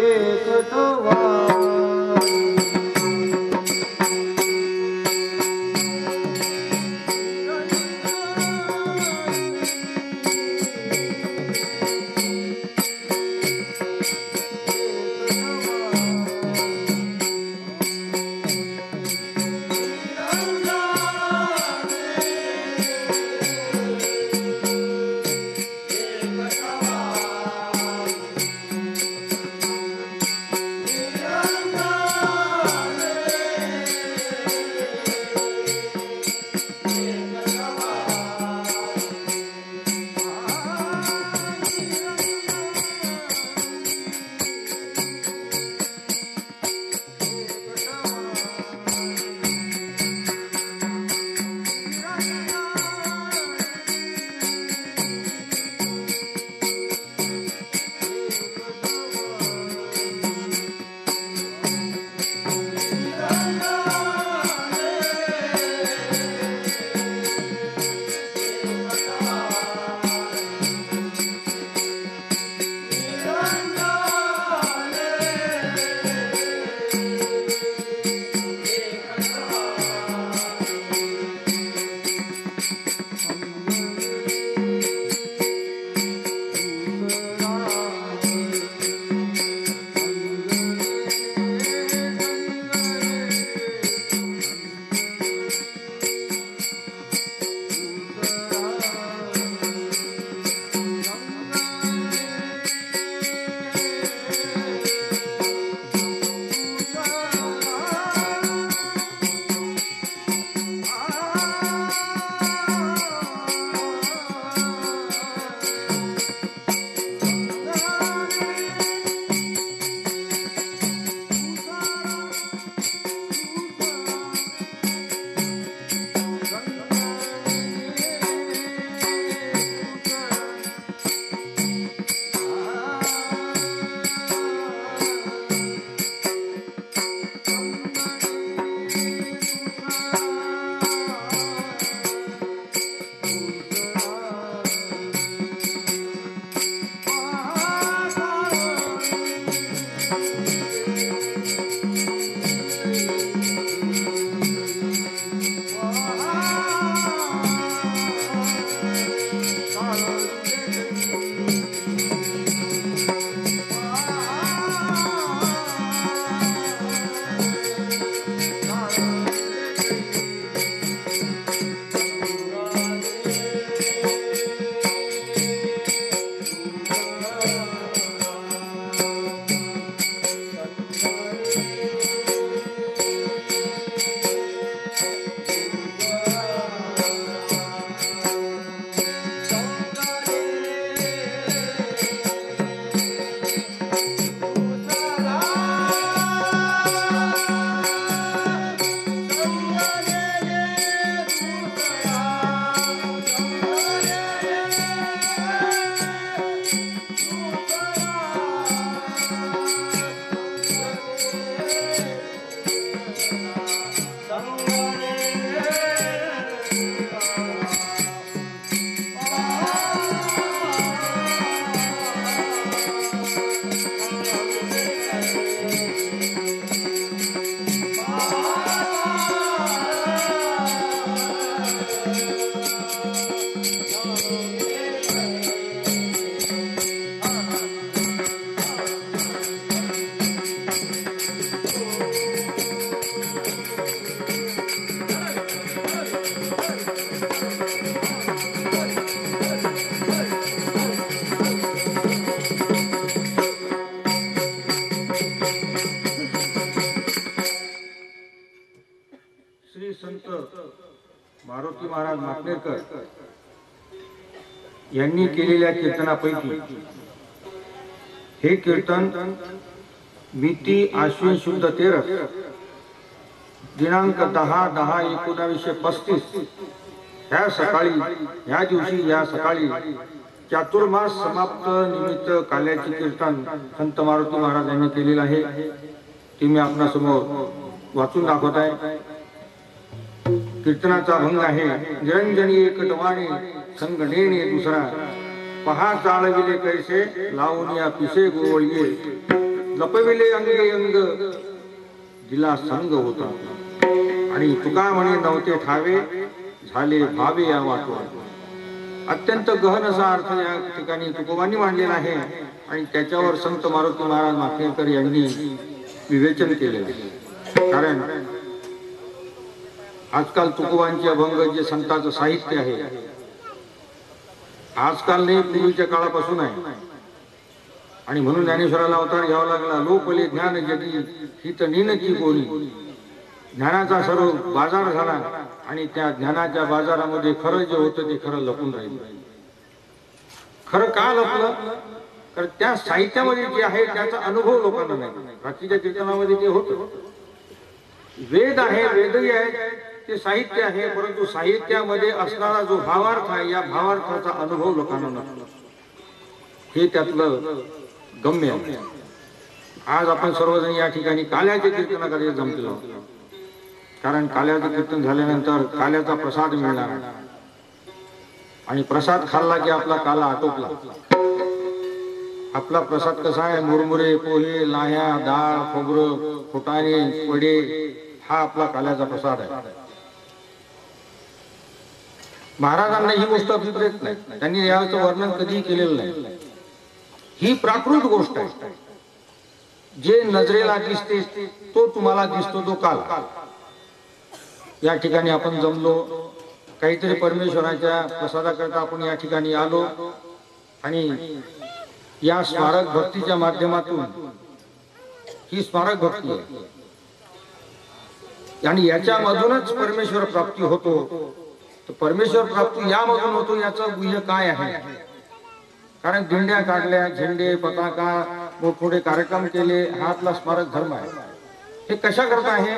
एकटवा मारुती महाराज मापनेरकर यांनी केलेल्या कीर्तनापैकी हे कीर्तन मिती आश्विन शुद्ध 13 दिनांक 10/10/1935 ह्या सकाळी या सकाळी चातुर्मास समाप्त निमित्त काल्याचे कीर्तन संत मारुती महाराज यांनी केलेले आहे ते मी आपल्या समोर वाचून दाखवत आहे। कीर्तनाचा भंग आहे निरंजनी एक डवाणी संग नेणे दुसरा पहा चाळविले कैसे लावून या पिसे गोवळीये। लपविले अंगे अंग दिला संग होता आणि तुका म्हणे नव्हते ठावे झाले भावे या वाटो. अत्यंत गहन असा अर्थ या ठिकाणी तुकोबांनी मांडलेला आहे आणि त्याच्यावर संत मारुती महाराज माखेरकर यांनी विवेचन केलेलं आहे. कारण आजकाल तुकोबांचे अभंग जे संतांचं साहित्य आहे, आजकाल नाही पूर्वीच्या काळापासून आहे. आणि म्हणून ज्ञानेश्वराला अवतार घ्यावा लागला. लोपले ज्ञान जगी हित नेनची कोणी. ज्ञानाचा सर्व बाजार झाला आणि त्या ज्ञानाच्या बाजारामध्ये खरं जे होतं ते खरं लपून राहिलं. खरं का लपलं? कारण त्या साहित्यामध्ये जे आहे त्याचा अनुभव लोकांना नाही. बाकीच्या कीर्तनामध्ये ते होतं. वेद आहे, वेदही आहे, ते साहित्य आहे, परंतु साहित्यामध्ये असणारा जो भावार्थ आहे या भावार्थाचा अनुभव लोकांना नसतो. हे त्यातलं गम्य आहे. आज आपण सर्वजण या ठिकाणी काल्याच्या कीर्तनाकडे जमलेलो आहोत. कारण काल्याचं कीर्तन झाल्यानंतर काल्याचा प्रसाद मिळणार आणि प्रसाद खाल्ला की आपला काला आटोपला. आपला प्रसाद कसा आहे? मुरमुरे, पोहे, लाह्या, डाळ, खोबरं, फुटाणे, वडे हा आपला काल्याचा प्रसाद आहे. महाराजांना ही गोष्ट अभिप्रेत नाही. त्यांनी याचं वर्णन कधीही केलेलं नाही. ही प्राकृत गोष्ट आहे. जे नजरेला दिसते तो तुम्हाला दिसतो तो काल. या ठिकाणी आपण जमलो, काहीतरी परमेश्वराच्या प्रसादाकरता आपण या ठिकाणी आलो आणि या स्मारक भक्तीच्या माध्यमातून ही स्मारक भक्ती आहे आणि याच्यामधूनच परमेश्वर प्राप्ती होतो. तर परमेश्वर प्राप्ती यामधून होतो याचं गुह्य काय आहे? कारण दिंड्या काढल्या, झेंडे, पताका, मोठमोठे कार्यक्रम केले, हा आपला स्मारक धर्म आहे. हे कशा करता आहे?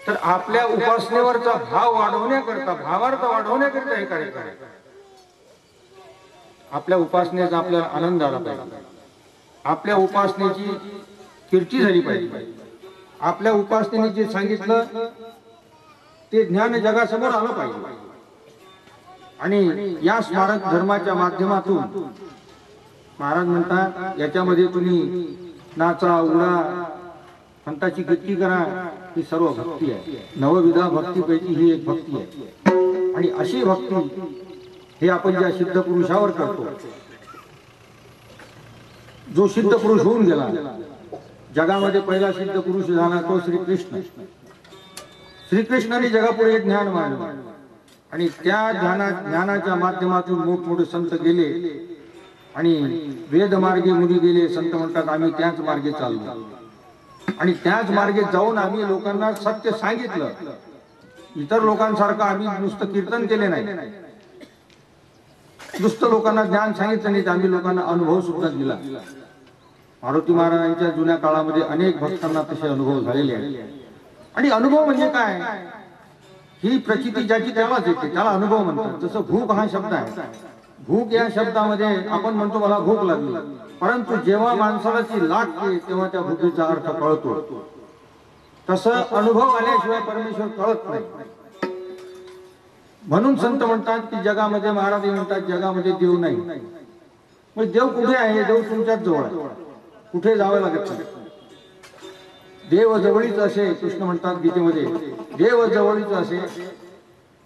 तर आपल्या उपासनेवरचा भाव वाढवण्याकरता, भावार्थ वाढवण्याकरता हे कार्यक्रम आहे. आपल्या उपासनेचा आपल्याला आनंद आला पाहिजे, आपल्या उपासनेची कीर्ती झाली पाहिजे, आपल्या उपासनेने जे सांगितलं ते ज्ञान जगासमोर आलं पाहिजे. आणि या स्मारक धर्माच्या माध्यमातून महाराज म्हणतात याच्यामध्ये तुम्ही नाचा, उडा, संताची कीर्ती करा, ही सर्व भक्ती आहे. नवविधा भक्तीपैकी ही एक भक्ती आहे. आणि अशी भक्ती हे आपण ज्या सिद्ध पुरुषावर करतो, जो सिद्ध पुरुष होऊन गेला, जगामध्ये पहिला सिद्ध पुरुष झाला तो श्रीकृष्ण. श्रीकृष्णाने जगापुढे ज्ञान मांडलं आणि त्या ज्ञानाच्या माध्यमातून मोठमोठे संत गेले आणि वेद मार्गे मुनी गेले. संत म्हणतात आम्ही त्याच मार्गे चाललो आणि त्याच मार्गे जाऊन आम्ही लोकांना सत्य सांगितलं. इतर लोकांसारखं आम्ही नुसतं कीर्तन केले नाही, नुसतं लोकांना ज्ञान सांगितलं नाही, तर आम्ही लोकांना अनुभव सुद्धा दिला. मारुती महाराजांच्या जुन्या काळामध्ये अनेक भक्तांना तसे अनुभव झालेले आहेत. आणि अनुभव म्हणजे काय? ही प्रचिती ज्याची त्यालाच येते त्याला अनुभव म्हणतात. जसं भूक हा शब्द आहे, भूक या शब्दामध्ये आपण म्हणतो मला भूक लागली, परंतु जेव्हा माणसाला ती लागते तेव्हा त्या भूकेचा अर्थ कळतो. तसं अनुभव आल्याशिवाय परमेश्वर कळत नाही. म्हणून संत म्हणतात की जगामध्ये, महाराज म्हणतात जगामध्ये देव नाही. मग देव कुठे आहे? देव तुमच्याच जवळ आहे, कुठे जावं लागत नाही. देव जवळीच असे, कृष्ण म्हणतात गीतेमध्ये, देव जवळीच असे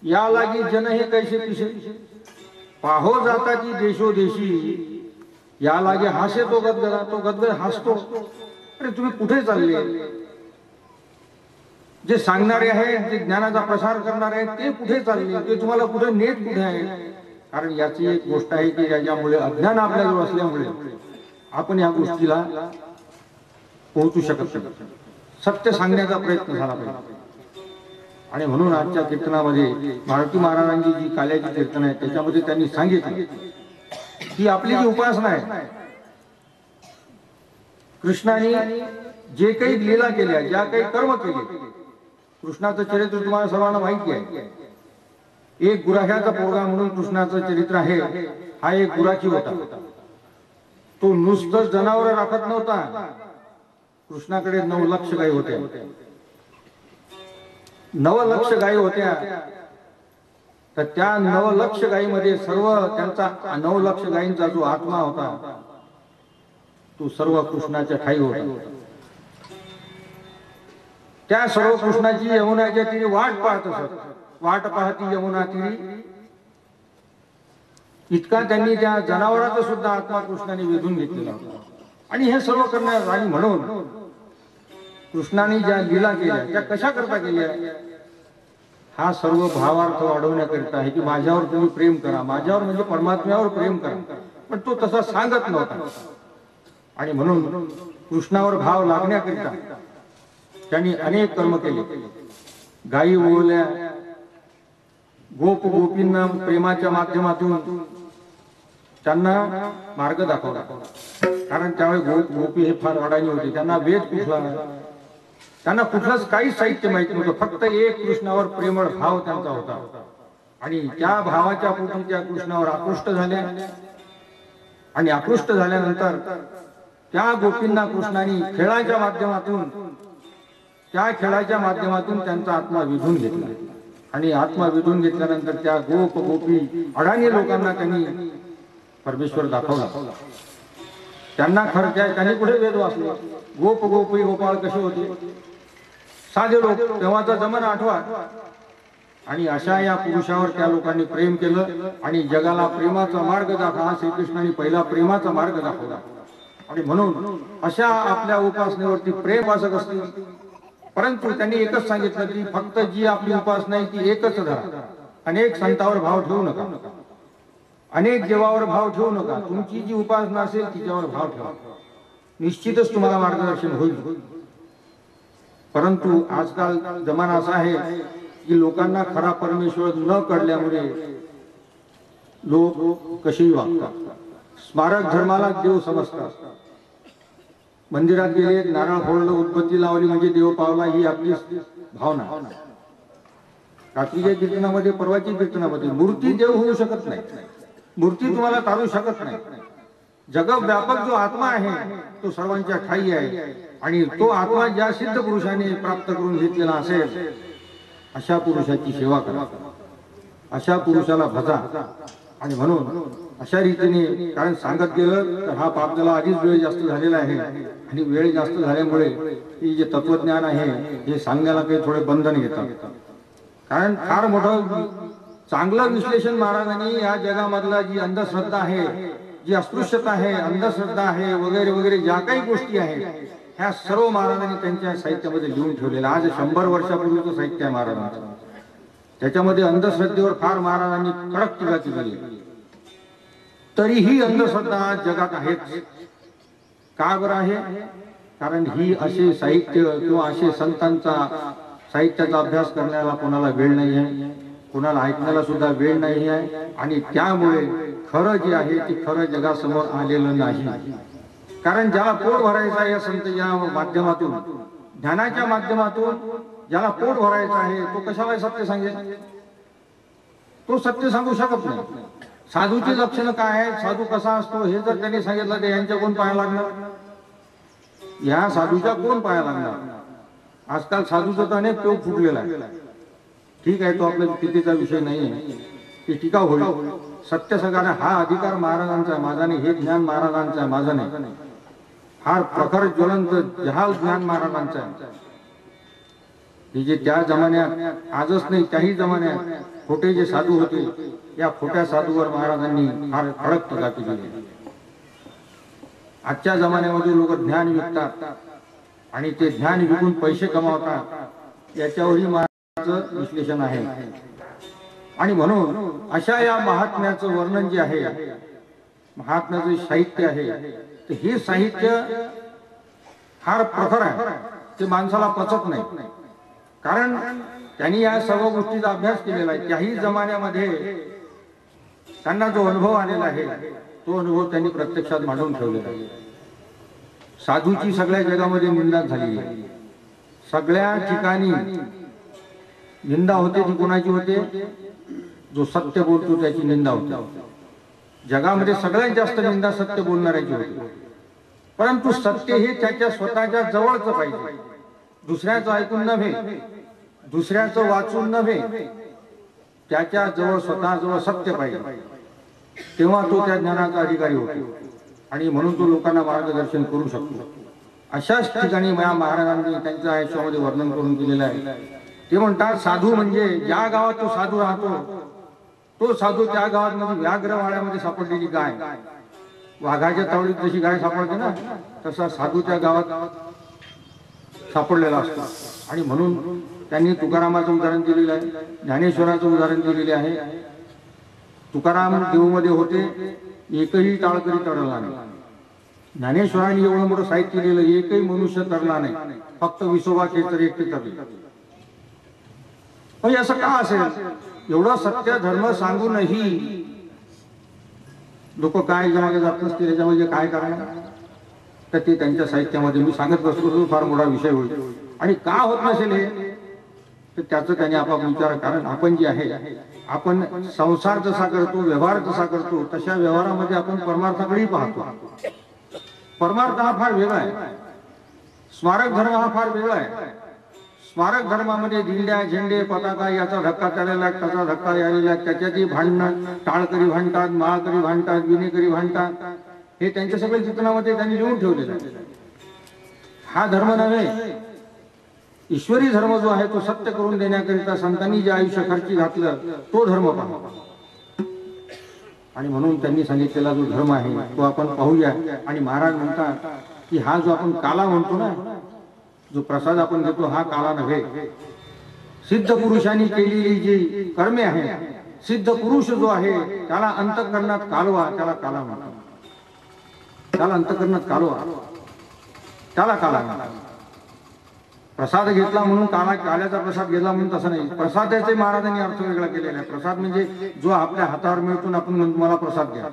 या लागी जन हे कैसे पिशे, पाहो जाता की देशोदेशी, या लागे हासे तो गदगदा, तो गदगद हसतो. अरे तुम्ही कुठे चालले? जे सांगणारे आहे, जे ज्ञानाचा प्रसार करणारे आहेत ते कुठे चालले? ते तुम्हाला कुठे नेत कुठे आहे? कारण याची एक गोष्ट आहे की याच्यामुळे अज्ञान आपल्याजवळ असल्यामुळे आपण या गोष्टीला पोहोचू शकत नाही. सत्य सांगण्याचा प्रयत्न झाला पाहिजे. आणि म्हणून आजच्या कीर्तनामध्ये मारुती महाराजांची जी काल्याची कीर्तन आहे त्याच्यामध्ये त्यांनी सांगितलं की आपली जी उपासना आहे, कृष्णाने जे काही लीला केल्या, ज्या काही कर्म केले, कृष्णाचं चरित्र तुम्हाला सर्वांना माहिती आहे. एक गुराख्याचा पोरगा म्हणून कृष्णाचं चरित्र आहे. हा एक गुराखी होता. तो नुसतं जनावर राखत नव्हता. कृष्णाकडे 9 लक्ष गायी होत्या. 9 लक्ष गायी होत्या. तर त्या 9 लक्ष गायीमध्ये सर्व त्यांचा 9 लक्ष गायींचा जो आत्मा होता तो सर्व कृष्णाच्या ठाई होता. त्या सर्व कृष्णाची यमुनाच्या तीरी वाट पाहत असत. वाट पाहती यमुना तीरी. इतका त्यांनी त्या जनावराचा सुद्धा आत्मा कृष्णाने वेधून घेतलेला होता. आणि हे सर्व करण्यास आणि म्हणून कृष्णाने ज्या लीला केल्या त्या कशा करता केल्या, हा सर्व भावार्थ वाढवण्याकरिता आहे की माझ्यावर तुम्ही प्रेम करा, माझ्यावर म्हणजे परमात्म्यावर प्रेम करा. पण तो तसा सांगत नव्हता. आणि म्हणून कृष्णावर भाव लागण्याकरिता त्यांनी अनेक कर्म केले. गायी ओवल्या, गोप गोपींना प्रेमाच्या माध्यमातून त्यांना मार्ग दाखवला. कारण त्यावेळी गोप गोपी हे फार अडाणी होते. त्यांना वेद कुठला, त्यांना कुठलंच काही साहित्य माहिती नव्हतं. फक्त एक कृष्णावर प्रेमळ भाव त्यांचा होता. आणि त्या भावाच्या पोटी त्या कृष्णावर आकृष्ट झाल्या. आणि आकृष्ट झाल्यानंतर त्या गोपींना कृष्णाने खेळाच्या माध्यमातून, त्या खेळाच्या माध्यमातून त्यांचा आत्मा विधून घेतला. आणि आत्मा विधून घेतल्यानंतर त्या गोप गोपी अडाणी लोकांना त्यांनी परमेश्वर दाखवला. त्यांना खरं त्यांनी कुठे वेद वाचले. गोप गोपी गोपाळ कसे होते, साधे लोक, तेव्हाचा जमाना आठवा. आणि अशा या पुरुषावर त्या लोकांनी प्रेम केलं. आणि जगाला प्रेमाचा मार्ग दाखवला. श्रीकृष्णाने पहिला प्रेमाचा मार्ग दाखवला. आणि म्हणून अशा आपल्या उपासनेवरती प्रेम वासक असते. परंतु त्यांनी एकच सांगितलं की फक्त जी आपली उपासना आहे ती एकच धरा. अनेक संतांवर भाव ठेवू नका, अनेक देवावर भाव ठेवू नका. तुमची जी उपासना असेल तिच्यावर भाव ठेवा, निश्चितच तुम्हाला मार्गदर्शन होईल. परंतु आजकाल जमाना असा आहे की लोकांना खरा परमेश्वर न कळल्यामुळे लोक कशीही वागतात. स्मारक धर्माला देव समजतात. मंदिरात गेले, नारळ फोडलं, उदबत्ती लावली म्हणजे देव पावला, ही आपली भावना. रात्रीच्या कीर्तनामध्ये, परवाची कीर्तनामध्ये मूर्ती देव होऊ शकत नाही. मूर्ती तुम्हाला तारू शकत नाही. जगव्यापक जो आत्मा आहे तो सर्वांच्या ठाई आहे. आणि तो आत्मा ज्या सिद्ध पुरुषाने प्राप्त करून घेतलेला असेल अशा पुरुषाची सेवा करा, अशा पुरुषाला भजा. आणि म्हणून अशा रीतीने, कारण सांगत गेलं तर हा आपल्याला आधीच वेळ जास्त झालेला आहे. आणि वेळ जास्त झाल्यामुळे हे जे तत्वज्ञान आहे हे सांगण्याला काही थोडे बंधन घेतात. कारण फार मोठं चांगलं विश्लेषण महाराजांनी या जगामधला जी अंधश्रद्धा आहे, जी अस्पृश्यता आहे, अंधश्रद्धा आहे वगैरे वगैरे ज्या काही गोष्टी आहेत ह्या सर्व महाराजांनी त्यांच्या साहित्यामध्ये लिहून ठेवलेलं. आज 100 वर्षापूर्वीचं साहित्य आहे महाराजांचं. त्याच्यामध्ये अंधश्रद्धेवर फार महाराजांनी कडक टीका केली. तरीही अंधश्रद्धा जगात आहेच. का बरं आहे? कारण ही असे साहित्य किंवा असे संतांचा साहित्याचा अभ्यास करण्याला कोणाला वेळ नाही आहे, कोणाला ऐकण्याला सुद्धा वेळ नाही आहे. आणि त्यामुळे खरं जे आहे ते खरं जगासमोर आलेलं नाही. कारण ज्याला पोट भरायचं या संत या माध्यमातून, ध्यानाच्या माध्यमातून ज्याला पोट भरायचं आहे तो कशाला सत्य सांगेल? तो सत्य सांगू शकत नाही. साधूची लक्षणं काय आहेत, साधू कसा असतो हे जर त्यांनी सांगितलं तर यांच्या कोण पाया लागणार? या साधूच्या कोण पाया लागणार? आजकाल साधूचा तर अनेक पेव फुटलेला आहे. ठीक आहे, तो आपल्या टीकेचा विषय नाही आहे, ती टीका होईल. सत्य सांगणे हा अधिकार महाराजांचा आहे, माझा नाही. हे ज्ञान महाराजांचं आहे, माझं नाही. फार प्रखर ज्वलंत जहाल ज्ञान महाराजांचं आहे. हे जे त्या जमान्यात, आजच नाही त्याही जमान्यात खोटे जे साधू होते, या खोट्या साधूवर महाराजांनी फार कडक टीका केली. आजच्या जमान्यामध्ये लोक ज्ञान विकतात आणि ते ज्ञान विकून पैसे कमावतात, याच्यावरही महाराजांचं विश्लेषण आहे. आणि म्हणून अशा या महात्म्याचं वर्णन जे आहे, महात्म्याचं साहित्य आहे, तर हे साहित्य फार प्रखर आहे. ते माणसाला पचत नाही. कारण त्यांनी या सर्व गोष्टीचा अभ्यास केलेला आहे. त्याही जमान्यामध्ये त्यांना जो अनुभव आलेला आहे तो अनुभव त्यांनी प्रत्यक्षात मांडून ठेवलेला आहे. साधूची सगळ्या जगामध्ये निंदा झाली आहे. सगळ्या ठिकाणी निंदा होते. ती कोणाची होते? जो सत्य बोलतो त्याची निंदा होते. जगामध्ये सगळ्यात जास्त निंदा सत्य बोलणाऱ्याची होते. परंतु सत्य हे त्याच्या स्वतःच्या जवळच पाहिजे, दुसऱ्याचं ऐकून नव्हे, दुसऱ्याचं वाचून नव्हे, त्याच्या जवळ स्वतः जवळ सत्य पाहिजे. तेव्हा तो त्या ज्ञानाचा अधिकारी होतो. आणि म्हणून तो लोकांना मार्गदर्शन करू शकतो. अशाच ठिकाणी महाराजांनी त्यांच्या आयुष्यामध्ये वर्णन करून दिलेलं आहे. ते म्हणतात साधू म्हणजे ज्या गावात तो साधू राहतो तो साधू त्या गावात म्हणजे व्याघ्रवाड्यामध्ये सापडलेली गाय, वाघाच्या तावडीत जशी गाय सापडते ना तसा साधू त्या गावात सापडलेला असतो. आणि म्हणून त्यांनी तुकारामाचं उदाहरण दिलेलं आहे, ज्ञानेश्वराचं उदाहरण दिलेले आहे. तुकाराम देऊमध्ये होते, एकही टाळकरी तरला नाही. ज्ञानेश्वरांनी एवढं मोठं साहित्य लिहिलं, एकही मनुष्य तरला नाही, फक्त विसोबा केसर एकटे तरले. पण असं का असेल? एवढं सत्य धर्म सांगूनही लोक काय याच्यामागे जात नसतील, याच्यामध्ये काय करणार? तर ते त्यांच्या साहित्यामध्ये मी सांगत बसलो फार मोठा विषय होईल. आणि का होत नसेल हे, तर त्याचं त्याने आपाप विचार. कारण आपण जे आहे, आपण संसार जसा करतो, व्यवहार जसा करतो, तशा व्यवहारामध्ये आपण परमार्थाकडेही पाहतो. परमार्थ हा फार वेगळा आहे, स्मारक धर्म हा फार वेगळा आहे. स्मारक धर्मामध्ये दिंड्या, झेंडे, पताका याचा धक्का त्याला त्याचा धक्का यायला, त्याच्यातही भांडणं, टाळकरी भांडतात, माळकरी भांडतात, विनेकरी भांडतात. हे त्यांच्या सगळ्या चित्रणामध्ये त्यांनी लिहून ठेवलेलं आहे. हा धर्म नव्हे. ईश्वरी धर्म जो आहे तो सत्य करून देण्याकरिता संतांनी जे आयुष्य खर्ची घातलं तो धर्म पहा. आणि म्हणून त्यांनी सांगितलेला जो धर्म आहे तो आपण पाहूया. आणि महाराज म्हणतात की हा जो आपण काला म्हणतो ना, जो प्रसाद आपण घेतो हा काला नव्हे. सिद्ध पुरुषांनी केलेली जी कर्मे आहे, सिद्ध पुरुष जो आहे त्याला अंतःकरणात कालवा, त्याला काला म्हणतात. त्याला अंतःकरणात कालवा, त्याला काला म्हणतात. प्रसाद घेतला म्हणून काल्याचा प्रसाद घेतला म्हणून तसं नाही. प्रसादाचे महाराजांनी अर्थ वेगळा केलेला आहे. प्रसाद म्हणजे जो आपल्या हातावर मिळतो, आपण मला प्रसाद घ्या,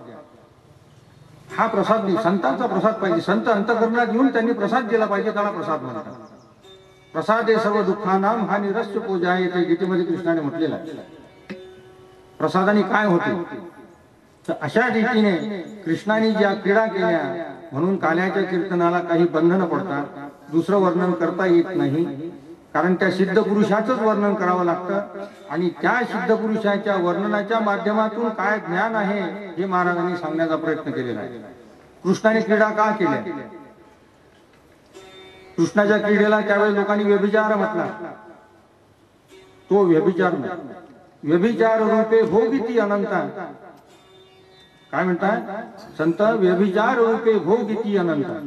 हा प्रसाद नाही. संतांचा प्रसाद पाहिजे. संत अंतःकरणात घेऊन त्यांनी प्रसाद दिला पाहिजे, त्याला प्रसाद म्हणतात. प्रसादे सर्व दुःखानाम हा निरस्य पूजा आहे, ते गीतेमध्ये कृष्णाने म्हटलेलं आहे. प्रसादाने काय होते? तर अशा रीतीने कृष्णाने ज्या क्रीडा केल्या म्हणून काल्याच्या कीर्तनाला काही बंधनं पडतात. दुसरं वर्णन करता येत नाही, कारण त्या सिद्ध पुरुषाचंच वर्णन करावं लागतं. आणि त्या सिद्ध पुरुषाच्या वर्णनाच्या माध्यमातून काय ज्ञान आहे हे महाराजांनी सांगण्याचा प्रयत्न केलेला आहे. कृष्णाने क्रीडा का केल्या? कृष्णाच्या क्रीडेला त्यावेळी लोकांनी व्यभिचार म्हटला. तो व्यभिचार नाही. व्यभिचार रूपे भोगिती अनंता. काय म्हणतात संत? व्यभिचार रूपे भोगिती अनंता.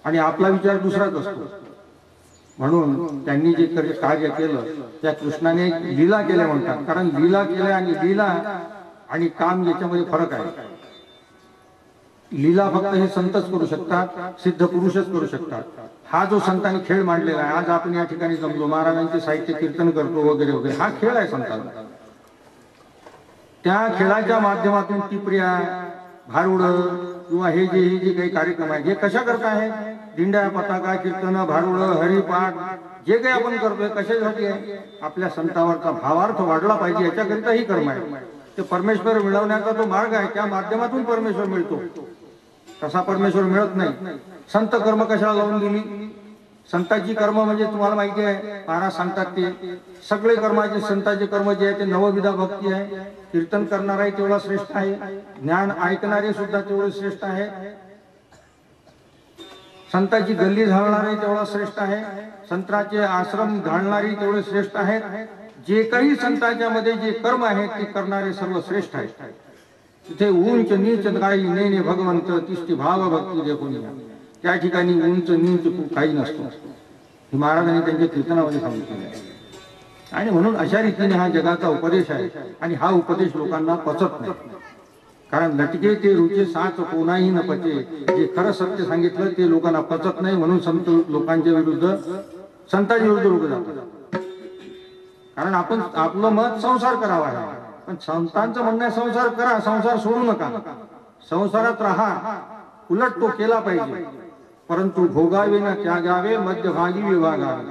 आणि आपला विचार दुसराच असतो. म्हणून त्यांनी जे कार्य केलं त्या कृष्णाने लीला केल्या म्हणतात. कारण लीला केल्या आणि लीला आणि काम याच्यामध्ये फरक आहे. लीला फक्त हे संतच करू शकतात, सिद्ध पुरुषच करू शकतात. हा जो संतांनी खेळ मांडलेला आहे, आज आपण या ठिकाणी जमलो, महाराजांचे साहित्य कीर्तन करतो वगैरे वगैरे, हा खेळ आहे संतांचा. त्या खेळाच्या माध्यमातून टिपऱ्या, भारुड किंवा हे जे काही कार्यक्रम आहे, हे कशा करता आहे? दिंड्या, पताका, कीर्तन, भारुड, हरिपाठ जे काही आपण करतोय कशासाठी आहे? आपल्या संतावरचा भावार्थ वाढला पाहिजे याच्याकरिता ही कर्म आहे. ते परमेश्वर मिळवण्याचा तो मार्ग आहे, त्या माध्यमातून परमेश्वर मिळतो. तसा परमेश्वर मिळत नाही. संत कर्म कशाला लावून दिली? संतांची कर्म म्हणजे तुम्हाला माहिती आहे, महाराज सांगतात ते सगळे कर्माचे, संतांचे कर्म जे आहे ते नवविधा भक्ती आहे. कीर्तन करणारा तेवढा श्रेष्ठ आहे, ज्ञान ऐकणारे सुद्धा तेवढे श्रेष्ठ आहे, संतांची गल्ली घालणारे तेवढा श्रेष्ठ आहे, संतांचे आश्रम घालणारी तेवढे श्रेष्ठ आहेत. जे काही संतांच्या मध्ये जे कर्म आहेत ते करणारे सर्व श्रेष्ठ आहेत. तिथे उंच नीच काही नेने भगवंत तिष्ठी भाव भक्ती देखून. त्या ठिकाणी उंच नीच काही नसतो, हे महाराजांनी त्यांच्या कीर्तनामध्ये सांगितलेले आहे. आणि म्हणून अशा रीतीने हा जगाचा उपदेश आहे. आणि हा उपदेश लोकांना पचत नाही. कारण लटके ते रुचे साच कोणाही न पचे. जे खरं सत्य सांगितलं ते लोकांना पचत नाही, म्हणून संत लोकांच्या विरुद्ध, संतांच्या विरुद्ध लोक जातात. कारण आपण आपलं मत संसार करावा आहे, पण संतांचं म्हणणं संसार करा, संसार सोडू नका, संसारात राहा, उलट तो केला पाहिजे. परंतु भोगावे ना त्यागावे, मध्यभागी विभागावे.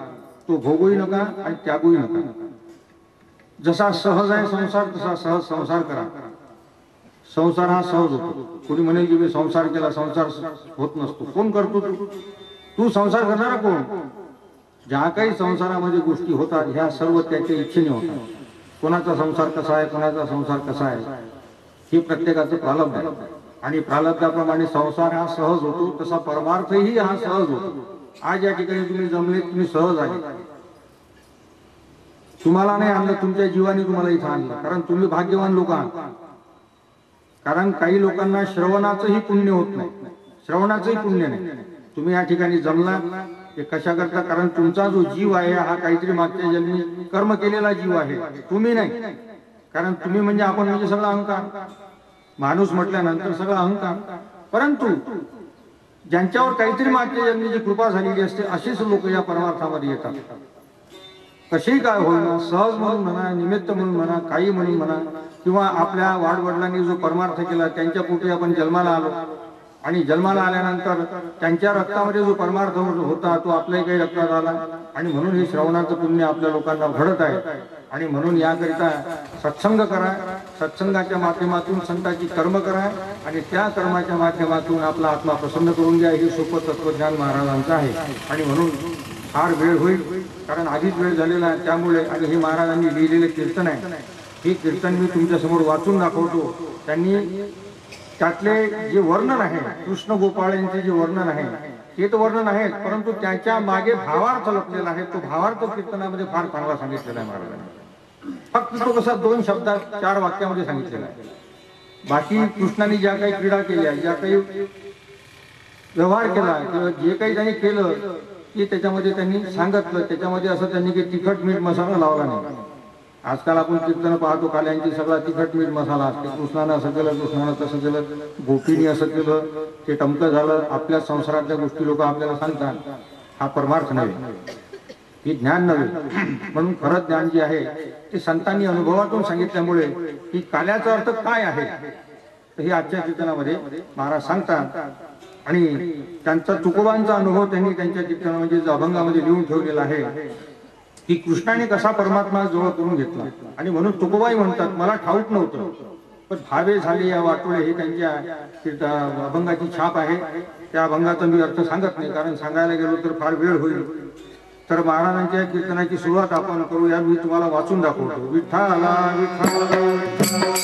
तो भोगूही नका आणि त्यागूही नका. जसा सहज आहे संसार तसा सहज संसार करा. संसार हा सहज होतो. कोणी म्हणेल की मी संसार केला, संसार होत नसतो. कोण करतो? तू संसार करणारा कोण? ज्या काही संसारामध्ये गोष्टी होतात ह्या सर्व त्याच्या इच्छेने होतात. कोणाचा संसार कसा आहे, कोणाचा संसार कसा आहे हे प्रत्येकाचं प्रारब्ध आहे. आणि प्रारब्धाप्रमाणे संसार हा सहज होतो, तसा परमार्थही हा सहज होतो. आज या ठिकाणी तुम्ही जमले, तुम्ही सहज आले. तुम्हाला नाही आणलं, तुमच्या जीवाने तुम्हाला इथं आणलं, कारण तुम्ही भाग्यवान लोक आहात. कारण काही लोकांना श्रवणाचंही पुण्य होत नाही, श्रवणाचंही पुण्य नाही. तुम्ही या ठिकाणी जमला हे कशा करता? कारण तुमचा जो जीव आहे हा काहीतरी मागच्या जन्मी कर्म केलेला जीव आहे, तुम्ही नाही. कारण तुम्ही म्हणजे आपण म्हणजे सगळा अहंकार, माणूस म्हटल्यानंतर सगळा अहंकार. परंतु ज्यांच्यावर काहीतरी मागच्या जन्मीची कृपा झालेली असते असेच लोक या परमार्थामध्ये येतात. कसेही काय होईना, सहज म्हणून म्हणा, निमित्त म्हणून म्हणा, काही म्हणून म्हणा, किंवा आपल्या वाडवडिलांनी जो परमार्थ केला त्यांच्या पोटी आपण जन्माला आलो, आणि जन्माला आल्यानंतर त्यांच्या रक्तामध्ये जो परमार्थ होता तो आपल्याही काही रक्तात आला. आणि म्हणून हे श्रवणाचं पुण्य आपल्या लोकांना घडत आहे. आणि म्हणून याकरिता सत्संग करा, सत्संगाच्या माध्यमातून संतांची कर्म करा, आणि त्या कर्माच्या माध्यमातून आपला आत्मा प्रसन्न करून घ्या. हे सोपं तत्वज्ञान महाराजांचं आहे. आणि म्हणून फार वेळ होईल, कारण आधीच वेळ झालेला आहे. त्यामुळे आणि हे महाराजांनी लिहिलेले कीर्तन आहे, हे कीर्तन मी तुमच्यासमोर वाचून दाखवतो. त्यांनी त्यातले जे वर्णन आहे, कृष्ण गोपाळ यांचे जे वर्णन आहे ते तर वर्णन आहेत, परंतु त्याच्या मागे भावार्थ लपलेला आहे. तो भावार्थ कीर्तनामध्ये फार चांगला सांगितलेला आहे महाराजांनी. फक्त तो कसा 2 शब्दात 4 वाक्यामध्ये सांगितलेला आहे. बाकी कृष्णाने ज्या काही क्रीडा केल्या, ज्या काही व्यवहार केला, किंवा जे काही त्यांनी केलं ते त्याच्यामध्ये त्यांनी सांगितलं. त्याच्यामध्ये असं त्यांनी काही तिखट मीठ मसाला लावला नाही. आजकाल आपण कीर्तन पाहतो, काल्यांची सगळा तिखट मीठ मसाला असते. कृष्णानं असं केलं, कृष्णानं तसं केलं, गोपीने असं केलं, ते टमकं झालं. आपल्या संसारातल्या गोष्टी लोक आपल्याला सांगतात. हा परमार्थ नव्हे, हे ज्ञान नव्हे. म्हणून खरं ज्ञान जे आहे ते संतांनी अनुभवातून सांगितल्यामुळे की काल्याचा अर्थ काय आहे हे आजच्या कीर्तनामध्ये महाराज सांगतात. आणि त्यांचा तुकोबांचा अनुभव त्यांनी त्यांच्या कीर्तन म्हणजे अभंगामध्ये लिहून ठेवलेला आहे की कृष्णाने कसा परमात्मा जवळ करून घेतला. आणि म्हणून तुकोबाई म्हणतात, मला ठाऊक नव्हतं, पण भावे झाले या वाटोळे हे त्यांच्या अभंगाची छाप आहे. त्या अभंगाचा मी अर्थ सांगत नाही, कारण सांगायला गेलो तर फार वेळ होईल. तर महाराजांच्या कीर्तनाची सुरुवात आपण करूया. मी तुम्हाला वाचून दाखवतो. विठ्ठला विठ्ठला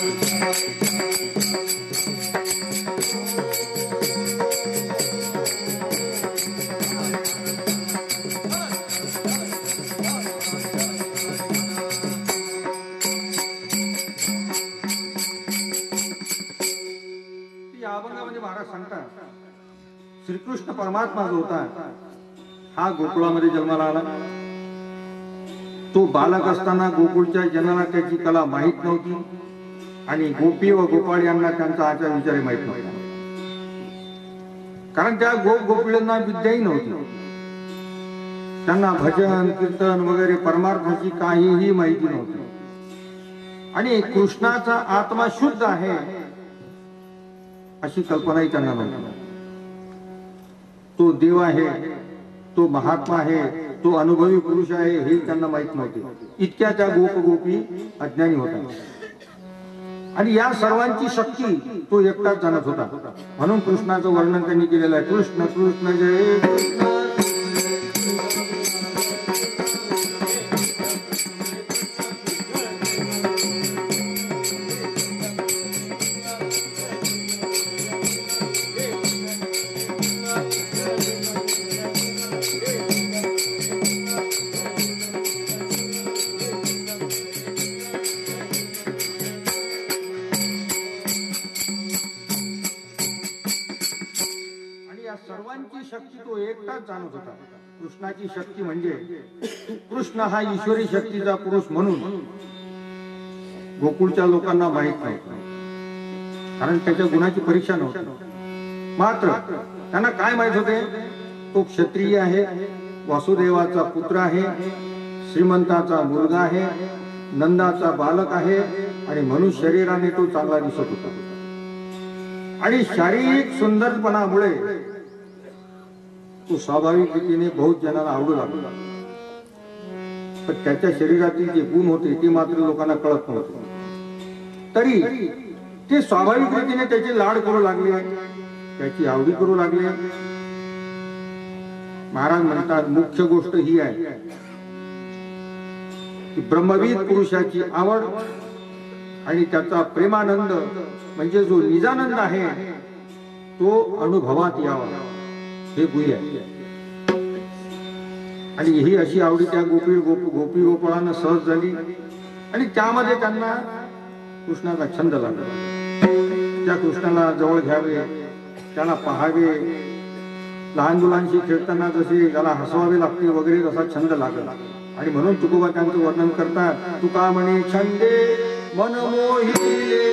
श्रीकृष्ण परमात्मा जो होता हा गोकुळामध्ये जन्माला आला. तो बालक असताना गोकुळच्या जनाला त्याची कला माहीत नव्हती, आणि गोपी व गोपाळ यांना त्यांचा आचार विचार माहीत नव्हता. कारण त्या गोपीळांना विद्याही नव्हती. त्यांना भजन कीर्तन वगैरे परमार्थाची काहीही माहिती नव्हती. आणि कृष्णाचा आत्मा शुद्ध आहे अशी कल्पनाही त्यांना नव्हती. तो देव आहे, तो महात्मा आहे, तो अनुभवी पुरुष आहे हे त्यांना माहित नव्हते. इतक्या त्या गोपी अज्ञानी होता. आणि या सर्वांची शक्ती तो एकटाच जाणत होता. म्हणून कृष्णाचं वर्णन त्यांनी केलेलं आहे. कृष्ण कृष्ण जय कृष्ण. सर्वांची शक्ती तो एकटाच जाणत होता. कृष्णाची शक्ती म्हणजे कृष्ण हा ईश्वरी शक्तीचा पुरुष म्हणून गोकुळच्या लोकांना माहित नव्हतं, कारण त्याच्या गुणाची परीक्षा नव्हती. मात्र त्यांना काय माहित होते, तो क्षत्रिय आहे, वासुदेवाचा पुत्र आहे, श्रीमंताचा मुलगा आहे, नंदाचा बालक आहे, आणि म्हणून शरीराने तो चांगला दिसत होता. आणि शारीरिक सुंदरपणामुळे तो स्वाभाविक रीतीने बहुत जणांना आवडू लागला. पण त्याच्या शरीरातील जे गुण होते ते मात्र लोकांना कळत नव्हते. तरी ते स्वाभाविक रीतीने त्याचे लाड करू लागले, त्याची आवडी करू लागले. महाराज म्हणतात मुख्य गोष्ट ही आहे की ब्रह्मविद पुरुषाची आवड आणि त्याचा प्रेमानंद म्हणजे जो निजानंद आहे तो अनुभवात यावा हे गुह्य आहे. आणि ही अशी आवडी त्या गोपी गोपाळांना सहज झाली आणि त्यामध्ये त्यांना कृष्णाचा छंद लागला. त्या कृष्णाला जवळ घ्यावे, त्याला पाहावे, लहान मुलांशी खेळताना जसे त्याला हसवावे लागते वगैरे तसा छंद लागला. आणि म्हणून तुकोबा त्यांचं वर्णन करतात. तुका म्हणे छंदे मन मोहिले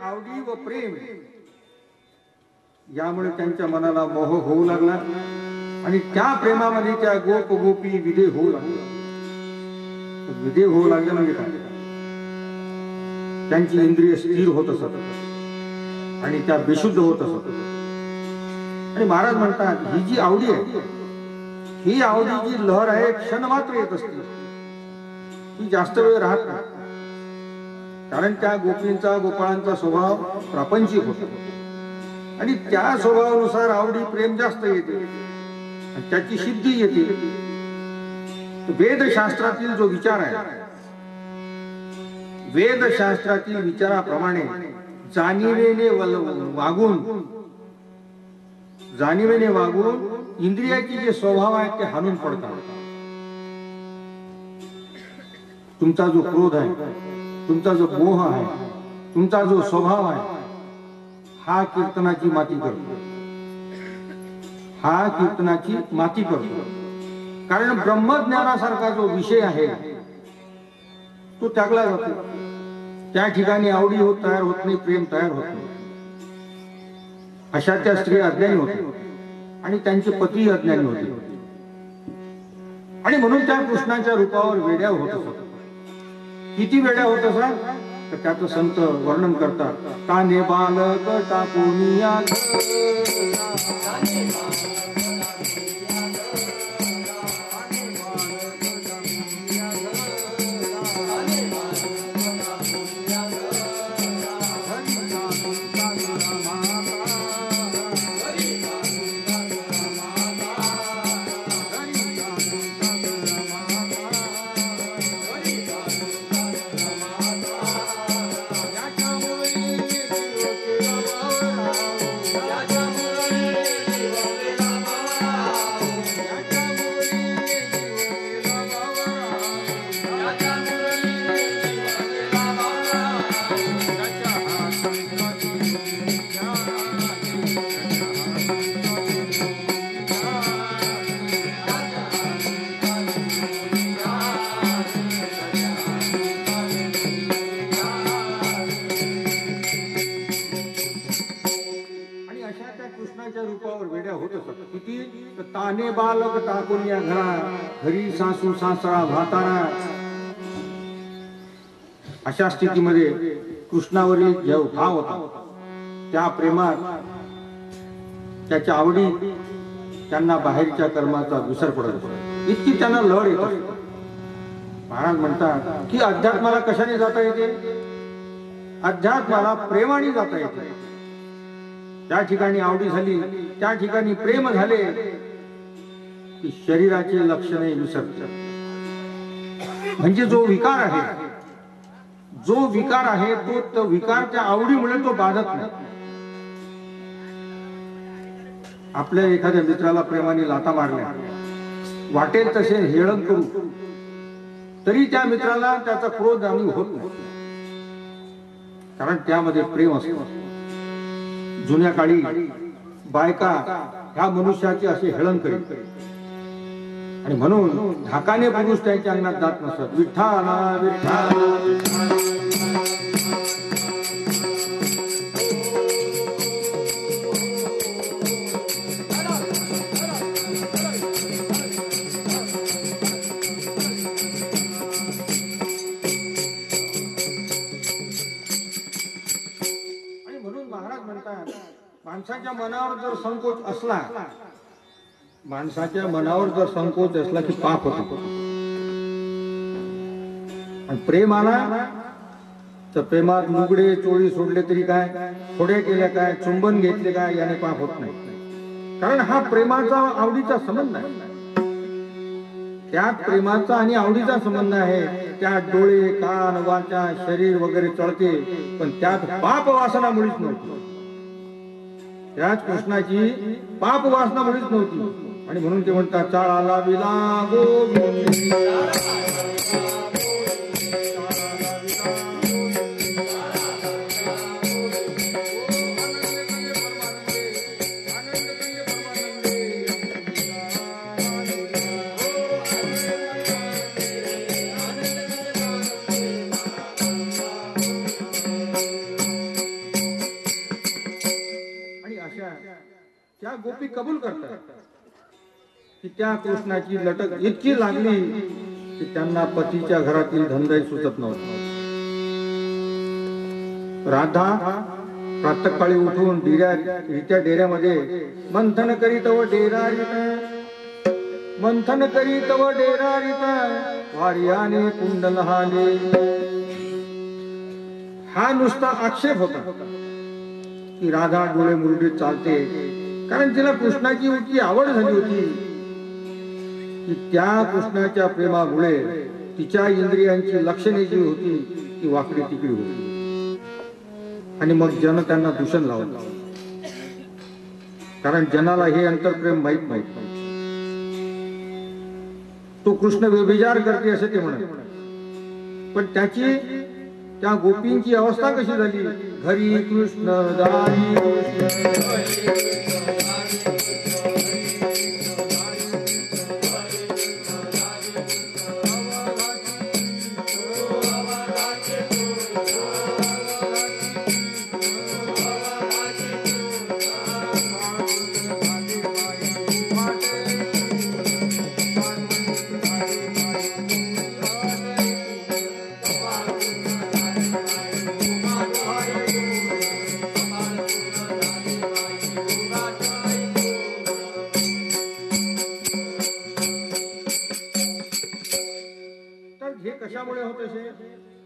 आवडी व प्रेम यामुळे त्यांच्या मनाला मोह होऊ लागला आणि त्या प्रेमामध्ये त्या गोप गोपी विधे होऊ लागल्या. विधे होऊ लागल्या म्हणजे काय, त्यांची इंद्रिय स्थिर होत असत आणि त्या बेशुद्ध होत असत. आणि महाराज म्हणतात ही जी आवडी आहे, ही आवडीची लहर आहे, क्षण मात्र येत असते, ही जास्त वेळ राहत नाही. कारण त्या गोपींचा गोपाळांचा स्वभाव प्रापंचिक होतो आणि त्या स्वभावानुसार आवडी प्रेम जास्त येते आणि त्याची सिद्धी येते. वेदशास्त्रातील जो विचार आहे, वेदशास्त्रातील विचाराप्रमाणे जाणीवेने वागून इंद्रियाचे जे स्वभाव आहेत ते हाणून पडतात. तुमचा जो क्रोध आहे, तुमचा जो मोह आहे, तुमचा जो स्वभाव आहे, हा कीर्तनाची माती करतो, हा कीर्तनाची माती करतो. कारण ब्रह्मज्ञानासारखा जो विषय आहे तो त्यागला जातो. त्या ठिकाणी आवडी तयार होत नाही, प्रेम तयार होत नाही. अशा त्या स्त्री अज्ञानी होते आणि त्यांचे पती अज्ञानी होते आणि म्हणून त्या कृष्णाच्या रूपावर वेड्या होत असत. किती वेड्या होत असा तर त्याचं संत वर्णन करतात. ताने बालक टाकूनिया ताने बालक टाकून या घरी सासू सासरा भातारा. अशा स्थितीमध्ये कृष्णावरील जो भाव होता त्या प्रेमात, त्याच्या आवडी त्यांना बाहेरच्या कर्माचा विसर पडत असतो. इतकी त्यांना लढ येत असते. महाराज म्हणतात की अध्यात्माला कशाने जाता येते? अध्यात्माला प्रेमाने जाता येते. त्या ठिकाणी आवडी झाली, त्या ठिकाणी प्रेम झाले की शरीराचे लक्षणे विसरतात. म्हणजे जो विकार आहे तो विकार त्या आवडीमुळे तो बाधत नाही. आपल्या एखाद्या मित्राला प्रेमाने लाथा मारल्या, वाटेल तसे हेळण करू तरी त्या मित्राला त्याचा क्रोध जाणीव होत नाही, कारण त्यामध्ये प्रेम असतो. जुन्या काळी बायका ह्या मनुष्याचे असे हेळन करीत आणि म्हणून धाकाने पुरुष त्यांच्या अंगणात जात नसत. विठ्ठला विठ्ठला महाराज म्हणतात माणसाच्या मनावर जर संकोच असला, माणसाच्या मनावर जर संकोच असला की पाप होतो. आणि प्रेम आला तर प्रेमात लुगडे चोळी सोडले तरी काय, थोडे केले काय, चुंबन घेतले काय, याने पाप होत नाही. कारण हा प्रेमाचा आवडीचा संबंध आहे. त्यात प्रेमाचा आणि आवडीचा संबंध आहे. त्यात डोळे, कान, वाचा, शरीर वगैरे चढते, पण त्यात पाप वासना मुळीच नव्हती. त्यात कृष्णाची पाप वासना मुळीच नव्हती. आणि म्हणून ते म्हणतात चाळाला विला गोविंद. त्या गोपी कबूल करतात की त्या कृष्णाची लटक इतकी लागली की त्यांना पतीच्या घरातील धंदाही सुचत नव्हता. राधा प्रातःकाळी उठून त्या डेऱ्यामध्ये मंथन करीत व डेरारीत, मंथन करीत व डेरारीत वार्याने कुंडल हाले. हा नुसता आक्षेप होता की राधा डोळे मुरडीत चालते, कारण तिला कृष्णाची इतकी आवड झाली होती की त्या कृष्णाच्या प्रेमामुळे तिच्या इंद्रियांची लक्षणे जी होती ती वाकडी तिकडी होती. आणि मग जन त्यांना दूषण लावत, कारण जनाला हे अंतरप्रेम माहित नाही. तो कृष्ण व्यभिचार करते असे ते म्हणत. पण त्या गोपींची अवस्था कशी झाली, घरी कृष्ण दारी कृष्ण.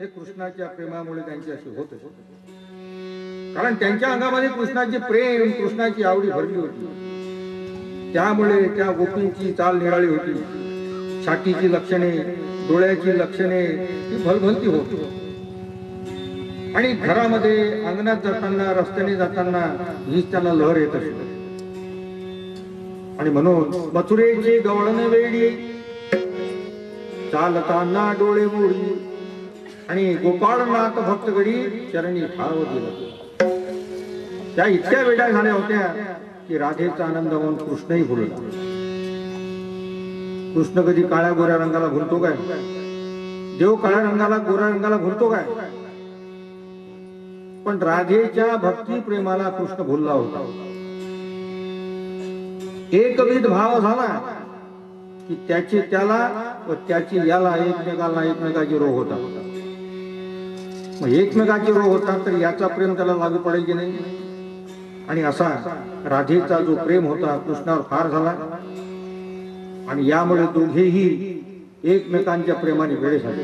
हे कृष्णाच्या प्रेमामुळे त्यांची अशी होत होते. कारण त्यांच्या अंगामध्ये कृष्णाचे प्रेम, कृष्णाची आवडी भरली होती. त्यामुळे त्या गोपींची चाल निराळी होती. छातीची लक्षणे, डोळ्याची लक्षणे ही भलभलती होती. आणि घरामध्ये, अंगणात जाताना, रस्त्याने जाताना हीच त्यांना लहर येत असते. आणि म्हणून मथुरेची गवळण वेळी चालताना डोळे मोडी आणि गोपाळनाथ भक्तगडी चरणी ठाव दिला. त्या इतक्या वेड्या झाल्या होत्या की राधेचा आनंद होऊन कृष्णही भुलला. कृष्ण कधी काळ्या गोऱ्या रंगाला भुलतो काय? देव काळ्या रंगाला, गोऱ्या रंगाला भुलतो काय? पण राधेच्या भक्ती प्रेमाला कृष्ण भुलला होता. एकविध भाव झाला की त्याची त्याला व त्याची याला एकमेकाची रोग होता. मग एकमेकाची रोग होता तर याचा प्रेम त्याला लागू पडेल की नाही. आणि असा राधेचा जो प्रेम होता कृष्णावर फार झाला. आणि यामुळे दोघेही एकमेकांच्या प्रेमाने वेळे झाले.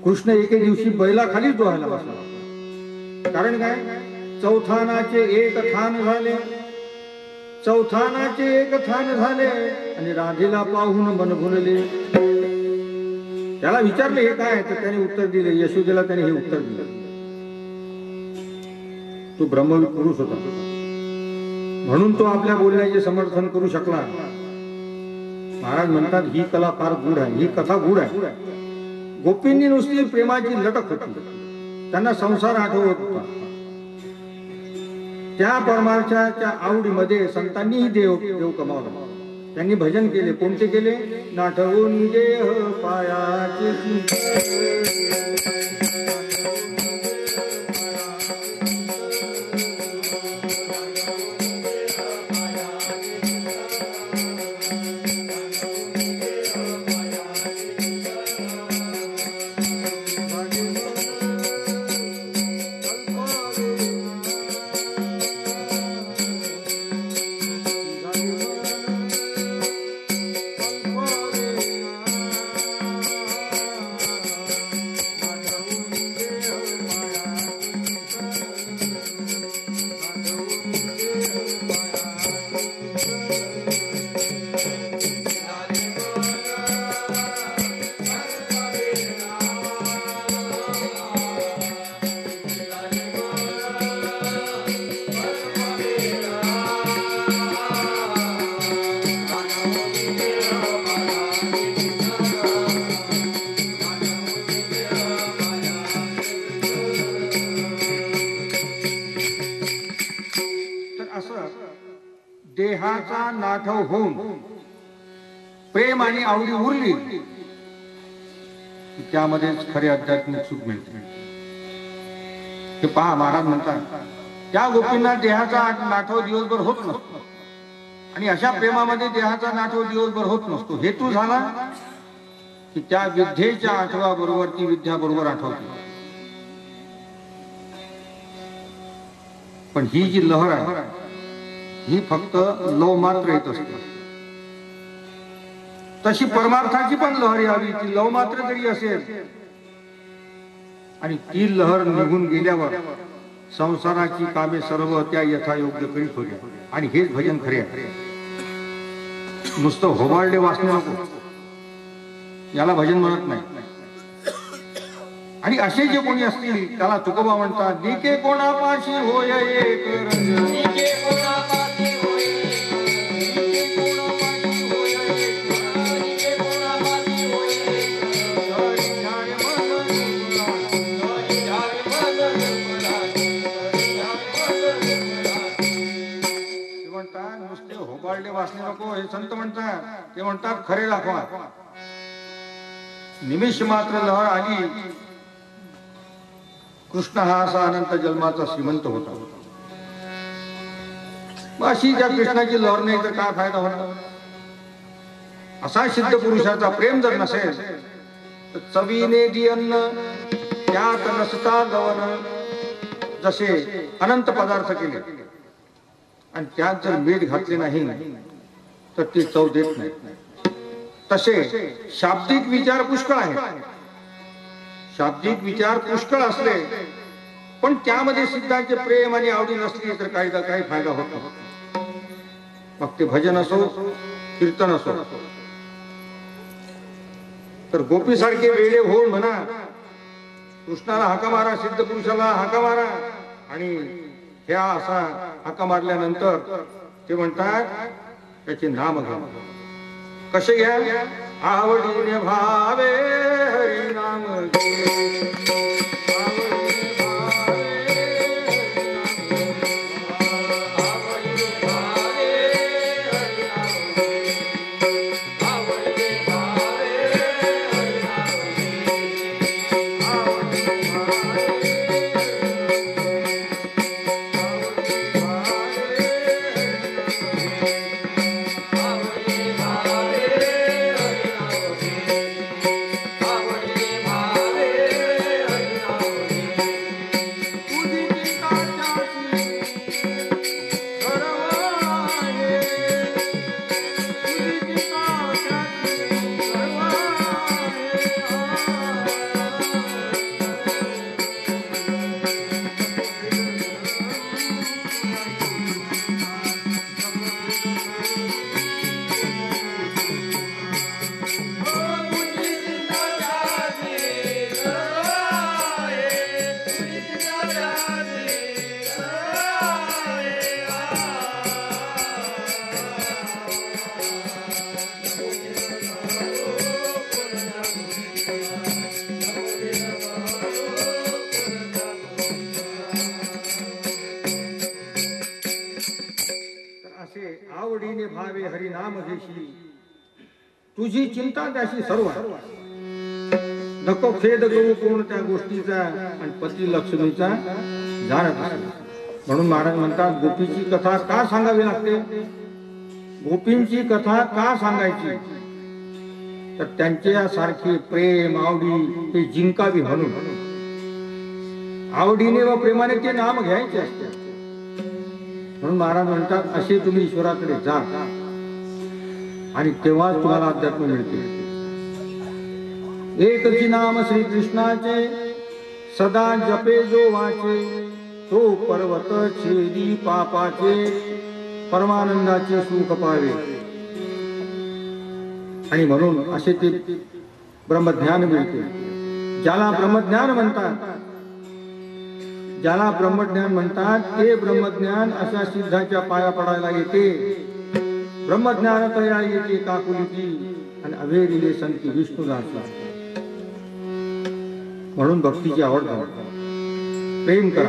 कृष्ण एके दिवशी बैलाखाली जोहायला बसला. कारण काय? चौथानाचे एक थान झाले, चौथानाचे एक थान झाले आणि राधेला पाहून मन भुलले. त्याला विचारले हे काय? तर त्याने उत्तर दिले. यशोदेला त्याने हे उत्तर दिले. तो ब्रह्मविद पुरुष होता म्हणून तो आपल्या बोलण्याचे समर्थन करू शकला. महाराज म्हणतात ही कला फार गूढ आहे, ही कथा गूढ आहे. गोपींनी नुसती प्रेमाची लटक होती, त्यांना संसार आठवत होता. त्या परमार्थाच्या आवडीमध्ये संतांनीही देव कमावला. त्यांनी भजन केले. कोणते केले? नाठवून देह पायाचे देहाचा नाठव होऊन प्रेम आणि आवडी उरली त्यामध्येच खरे आध्यात्मिक सुख मिळते. हे पहा, महाराज म्हणतात त्या गोपींना देहाचा नाठव दिवसभर होत नसतो आणि अशा प्रेमामध्ये देहाचा नाठव दिवसभर होत नसतो. हेतू झाला की त्या विद्येच्या आठव्याबरोबर ती विद्या बरोबर आठवते. पण ही जी लहर आहे ही फक्त लव मात्र येत असते. तशी परमार्थाची पण लहर यावी, ती लव मात्र जरी असेल आणि ती लहर निघून गेल्यावर संसाराची कामे सर्व त्या यथायोग्य करीत होत्या. आणि हेच भजन खरे आहे. नुसतं होबाळले वाचणे नको, याला भजन म्हणत नाही. आणि असे जे कोणी असतील त्याला तुकोबा म्हणतात, निके कोणापाशी होय एक रंग, निके कोणापाशी होय एक रंग, निके कोणापाशी होय एक रंग, निके कोणापाशी होय एक रंग, हरी ध्यान मन निर्मला, हरी ध्यान मन निर्मला, हरी ध्यान मन निर्मला. ते म्हणतात नुसते होबाळले वाचणे नको, हे संत म्हणतात. ते म्हणतात खरे दाखवा. निमिष मात्र लहर आली. कृष्ण हा असा अनंत जन्माचा श्रीमंत होता. अशी त्या कृष्णाची लहर नाही तर काय फायदा होता. असा सिद्ध पुरुषाचा प्रेम जर नसेल तर चवीने जी अन्न त्यात नसता गवन, जसे अनंत पदार्थ केले आणि त्यात जर मीठ घातले नाही तर ती चव देत नाही. तसे शाब्दिक विचार पुष्कळ आहेत. शाब्दिक विचार पुष्कळ असले पण त्यामध्ये सिद्धांचे प्रेम आणि आवडी नसली तर काही फायदा होत नाही. मग ते भजन असो कीर्तन असो. तर गोपी सारखे वेळे होऊन म्हणा, कृष्णाला हाका मारा, सिद्ध पुरुषाला हाका मारा. आणि ह्या असा हाका मारल्यानंतर ते म्हणतात त्याचे नाम घ्या. कसे घ्या? आवडीने भावे हरी नाम आवडीने भावे हरी नाम घेशी, तुझी चिंता त्याशी सर्व. नको खेद करू कोण त्या गोष्टीचा आणि पती लक्ष्मीचा जाणत असेल. म्हणून महाराज म्हणतात गोपीची कथा का सांगावी लागते. गोपींची कथा का सांगायची तर त्यांच्या सारखे प्रेम आवडी ते जिंकावी म्हणून. आवडीने व प्रेमाने ते नाम घ्यायचे असते. म्हणून महाराज म्हणतात असे तुम्ही ईश्वराकडे जा आणि तेव्हाच तुम्हाला अध्यात्म मिळते. एकची नाम श्री कृष्णाचे सदा जपे जो वाचे, तो पर्वत छेदी पापाचे परमानंदाचे सुख पावे. आणि म्हणून असे ते ब्रह्मज्ञान मिळते. ज्याला ब्रह्मज्ञान म्हणतात, ज्याला ब्रह्मज्ञान म्हणतात ते ब्रह्मज्ञान अशा सिद्धाच्या पाया पडायला येते. ब्रह्मज्ञान तया येते काकुलीची आणि अभेरिले संती विष्णुदास. म्हणून भक्तीची आवड करा, प्रेम करा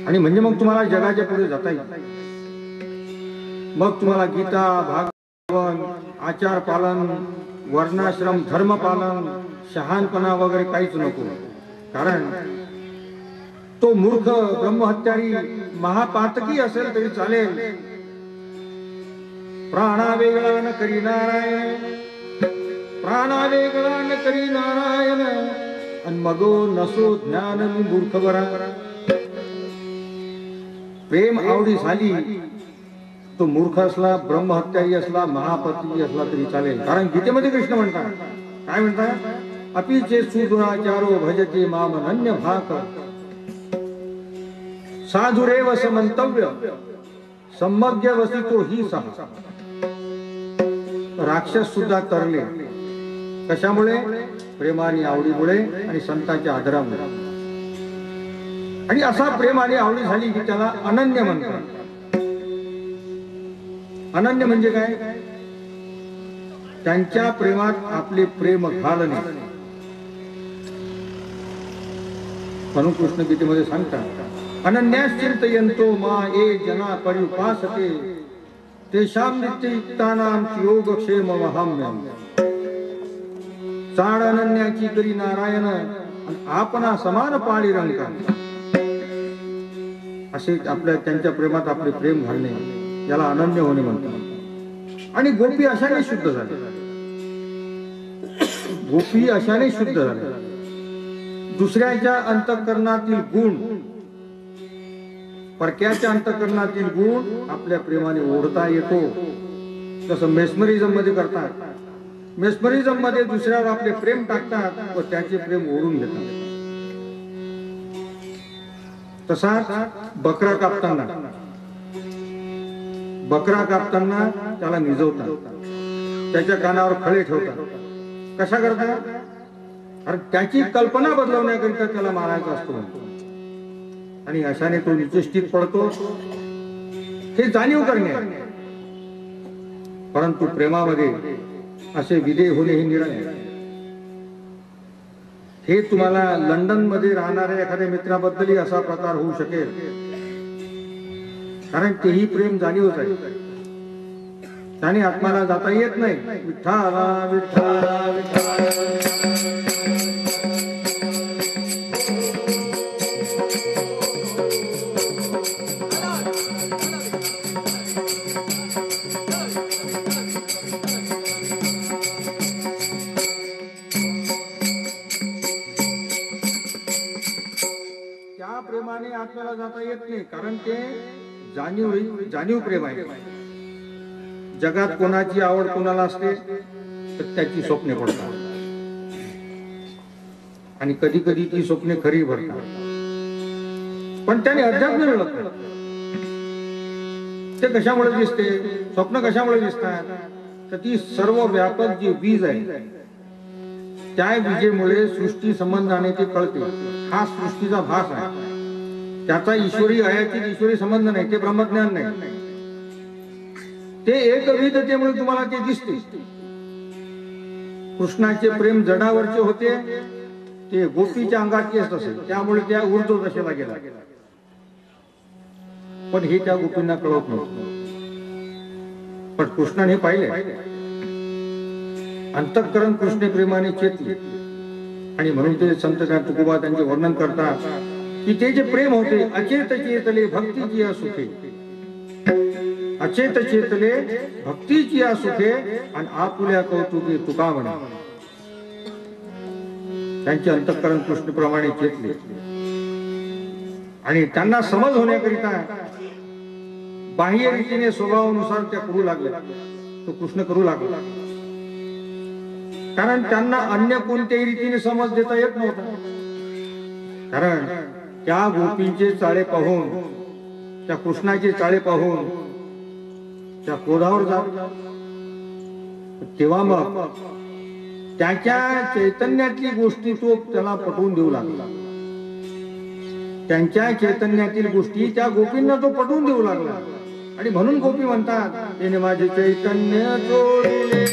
आणि म्हणजे मग तुम्हाला जगाच्या पुढे जाता येईल. मग तुम्हाला गीता, भागवत, आचार पालन, वर्णाश्रम धर्म पालन, शहाणपणा वगैरे काहीच नको. कारण तो मूर्ख ब्रह्महत्यारी महापातकी असेल तरी चालेल. प्राणा वेगळा न करी नारायण, प्राणा वेगळा न करी नारायण, आणि मगो नसो ज्ञान मी मूर्ख बरा. प्रेम आवडी झाली तो मूर्ख असला, ब्रह्महत्यारी असला, महापातकी असला तरी चालेल. कारण गीतेमध्ये कृष्ण म्हणतात, काय म्हणतात, अपीचे सुदुराचारो भजते माम अनन्य भाक, साधुरेव समंतव्य सम्यग्य वसितो ही सहा. राक्षस सुद्धा तरले कशामुळे? प्रेमाने आवडीमुळे आणि संतांच्या आदरामुळे. आणि असा प्रेम आणि आवडी झाली की त्याला अनन्य म्हणतात. अनन्य म्हणजे काय? त्यांच्या प्रेमात आपले प्रेम घालणे. म्हणून कृष्ण गीतेमध्ये सांगतात, अनन्यास चिंतयन्तो मा ये जना पर्युपासते तेषां नित्ययुक्तानां योगक्षेम वहाम्यहम्. चाड अनन्याची करी नारायण, आपणा समान पाळी रंका. असे आपल्या त्यांच्या प्रेमात आपले प्रेम घालणे, याला अनन्य होणे म्हणतात. आणि गोपी अशाने शुद्ध झाले, गोपी अशाने शुद्ध झाले. दुसऱ्याच्या अंतःकरणातील गुण, परक्याच्या अंतःकरणातील गुण आपल्या प्रेमाने ओढता येतो. तसं मेस्मरिझम मध्ये करतात. मेस्मरिझम मध्ये दुसऱ्यावर आपले प्रेम टाकतात व त्याचे प्रेम ओढून घेतात. तसाच बकरा कापताना, बकरा कापताना त्याला निजवतात, त्याच्या कानावर खळे ठेवतात. कशा करतात? अरे त्याची कल्पना बदलवण्याकरिता त्याला मारायचा असतो. आणि अशाने तो निचेष्टित पडतो. हे जाणीव करणे. परंतु प्रेमामध्ये असे विधेय होणे हे निराळे. हे तुम्हाला लंडन मध्ये राहणाऱ्या एखाद्या मित्राबद्दलही असा प्रकार होऊ शकेल. कारण तेही प्रेम जाणीवच आहे. त्याने आत्माला जाता येत नाही. विठ्ठला विठ्ठला विठ्ठला. प्रेमाने आत्म्याला जाता येत नाही. कारण ते जाणीव प्रेम आहे. जगात कोणाची आवड कोणाला असते तर त्याची स्वप्ने पडतात. आणि कधी कधी ती स्वप्ने खरी भरतात. पण त्याने अध्यात्म मिळत नाही. ते कशामुळे दिसते? स्वप्न कशामुळे दिसतात? तर ती सर्व व्यापक जी वीज आहे त्या विजेमुळे सृष्टी संबंधाने ते कळते. हा सृष्टीचा भास आहे. त्याचा ईश्वरी अयाचित ईश्वरी संबंध नाही. ते ब्रह्मज्ञान नाही. ते एकविधतेमुळे तुम्हाला ते दिसते. कृष्णाचे प्रेम जडावरचे होते. ते गोपीच्या अंगात केस असेल त्यामुळे त्या ऊर्ध्व दशेला गेला. पण हे त्या गोपींना कळत नव्हतं. पण कृष्णाने पाहिले. अंतःकरण कृष्ण प्रेमाने चेतले. आणि म्हणून ते संत तुकोबा त्यांचे वर्णन करतात की ते जे प्रेम होते अचेत चेतले भक्तीची सुखे. अचेत चेतले भक्तीची सुखे आणि आपुल्या कौतुके तुका म्हणे. त्यांचे अंतःकरण कृष्णप्रमाणे चेतले. आणि त्यांना समज होण्याकरिता बाह्य रीतीने स्वभावानुसार त्या करू लागल्या. तो कृष्ण करू लागला. कारण त्यांना अन्य कोणत्याही रीतीने समज देता येत नव्हता. कारण त्या गोपींचे चाळे पाहून, त्या कृष्णाचे चाळे पाहून त्या क्रोधावर जात. तेव्हा मग त्याच्या चैतन्यातली गोष्टी तो त्याला पटवून देऊ लागला. त्यांच्या चैतन्यातील गोष्टी त्या गोपींना तो पटवून देऊ लागला. आणि म्हणून गोपी म्हणतात, येणे माझे चैतन्य चोरिले.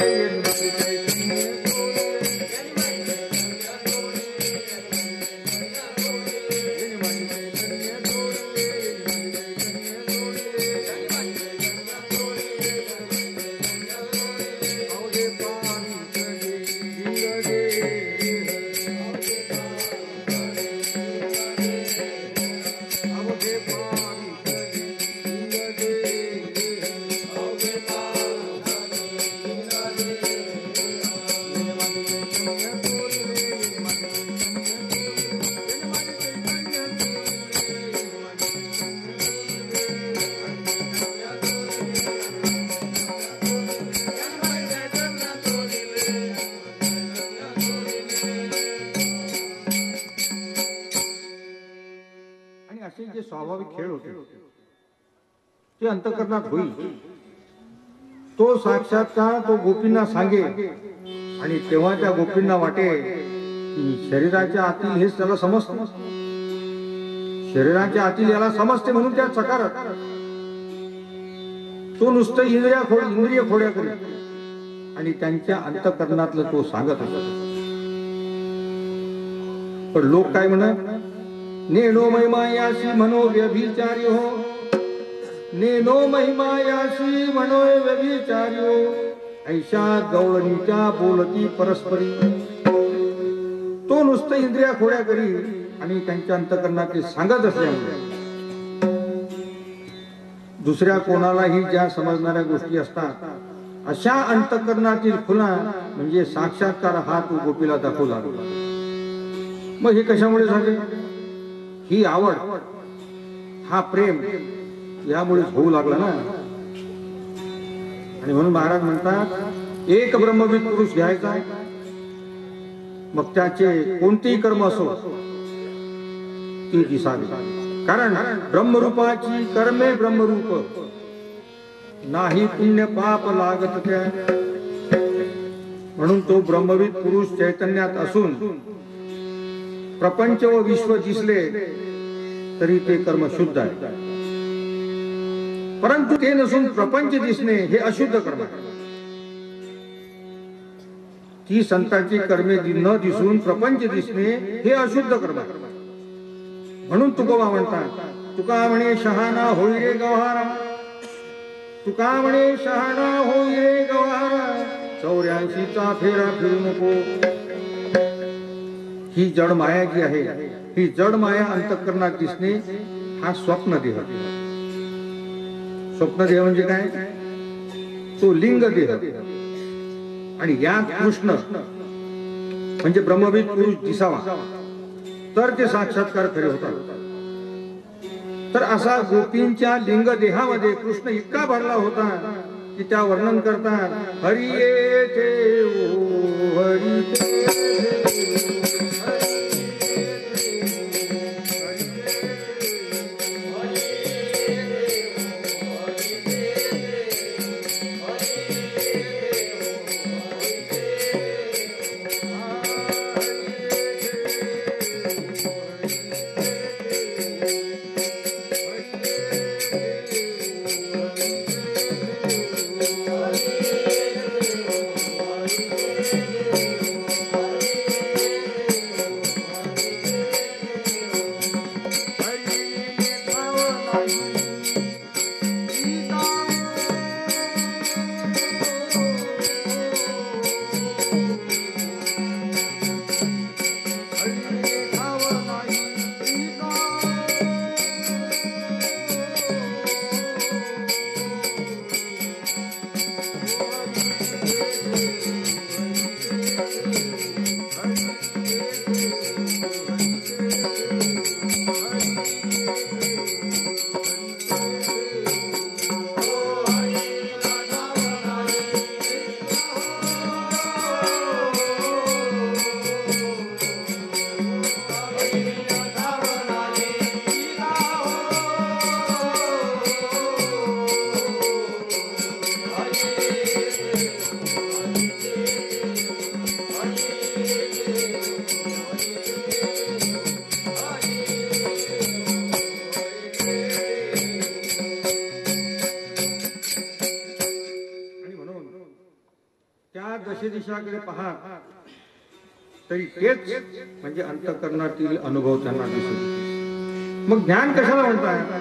असे जे स्वाभाविक खेळ होते ते अंतःकरणात होईल, तो साक्षात्कार तो गोपींना सांगे आणि तेव्हा त्या गोपींना वाटे की शरीराच्या आतील हेच त्याला समजतं, शरीराच्या आतील याला समजते म्हणून त्या चकारात तो नुसतं इंद्रिय खोड्या करीत आणि त्यांच्या अंतःकरणातलं तो सांगत असत. पण लोक काय म्हणत, नेनो महिमायासी मनो व्यभिचार्यो, नेनो महिमायासी मनो व्यभिचार्यो, ऐशा गवळणीच्या बोलती परस्परी. तो नुसतं इंद्रिया खोड्या करी आणि त्यांच्या अंतःकरणात सांगत असल्यामुळे दुसऱ्या कोणालाही ज्या समजणाऱ्या गोष्टी असतात अशा अंतःकरणातील खुणा म्हणजे साक्षात्कार हा तू गोपीला दाखवला. मग हे कशामुळे झाले? ही आवड, हा प्रेम यामुळे होऊ लागला ना. आणि म्हणून महाराज म्हणतात एक ब्रह्मविद पुरुष घ्यायचा, मग त्याचे कोणतेही कर्म असो ती दिसावी. कारण ब्रह्मरूपाची कर्मे ब्रह्मरूप, नाही पुण्य पाप लागत त्या. म्हणून तो ब्रह्मविद पुरुष चैतन्यात असून प्रपंच व विश्व दिसले तरी ते कर्म शुद्ध आहे, परंतु ते नसून प्रपंच दिसणे हे अशुद्ध कर्म आहे. ती संतांची कर्मे न दिसून प्रपंच दिसणे हे अशुद्ध कर्म आहे. म्हणून तुकोबा म्हणतात, तुका म्हणे शहाणा होई रे गव्हारा, तुका म्हणे शहाणा होई रे गव्हारा, 84चा फेरा फिरू नको. ही जड माया जी आहे, ही जड माया अंतःकरणात दिसणे हा स्वप्न देह. स्वप्न देह म्हणजे काय? तो लिंग देह. आणि यात कृष्ण म्हणजे ब्रह्मविद पुरुष दिसावा तर ते साक्षात्कार खरे होतात. तर असा गोपींच्या लिंग देहामध्ये कृष्ण इतका भरला होता की त्या वर्णन करतात, हरी येथे ओ हरी दिशाकडे पहा तरी तेच म्हणजे अंतःकरणातील अनुभव त्यांना दिसतो. मग ज्ञान कशाला म्हणतात?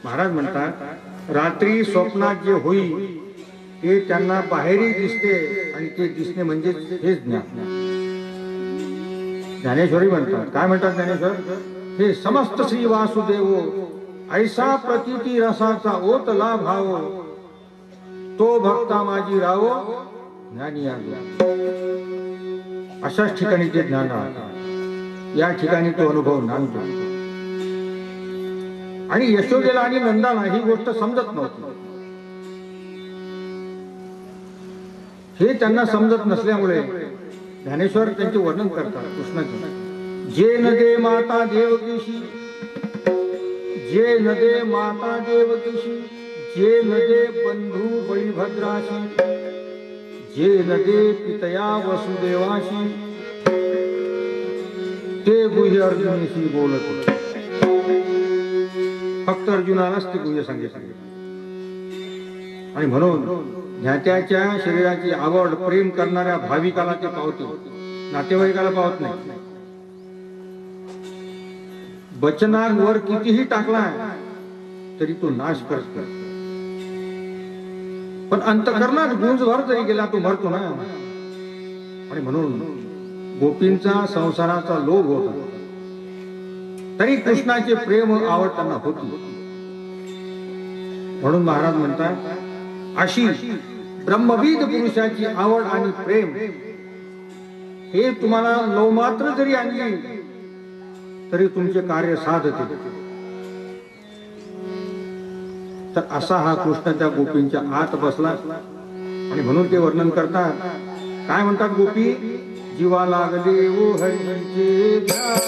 महाराज म्हणतात रात्री स्वप्नात जे होईल ते त्यांना बाहेरही दिसते आणि ते दिसणे म्हणजे हेच ज्ञान. ज्ञानेश्वरी म्हणतात, काय म्हणतात ज्ञानेश्वर? हे समस्त श्री वासुदेव ऐसा प्रतीती रसाचा ओतला भाव, तो भक्ता माझी राव ज्ञानी आलो. अशाच ठिकाणी ते ज्ञान राहतात, या ठिकाणी तो अनुभव नांदतो. आणि यशोदेला आणि नंदाला ही गोष्ट समजत नव्हती. हे त्यांना समजत नसल्यामुळे ज्ञानेश्वर त्यांचे वर्णन करतात कृष्णाचे. जे न दे माता देवकीशी जे नदे माता देवकीशी, जे नदे बंधू बळीभद्राशी, जे नदे पितया वसुदेवाशी, ते गुह्य अर्जुनीशी बोलत होते. फक्त अर्जुनालाच ते गुह्य सांगितले. आणि म्हणून ज्ञात्याच्या शरीराची आवड प्रेम करणाऱ्या भाविकाला ते पावते, नातेवाईकाला पावत नाही. वचनांवर कितीही टाकला तरी तो नाश करत नाही, पण अंतकरणात गुंजभर जरी गेला तो मरतो ना. आणि म्हणून गोपींचा संसाराचा लोभ होता, तरी कृष्णाचे प्रेम आवड त्यांना होती. म्हणून महाराज म्हणतात, अशी ब्रह्मविद पुरुषाची आवड आणि प्रेम हे तुम्हाला लवमात्र जरी आणली तरी तुमचे कार्य साधते. तर असा हा कृष्ण त्या गोपींच्या आत बसला. आणि म्हणून ते वर्णन करतात, काय म्हणतात गोपी, जीवा लागले ओ हरीचे ध्यान,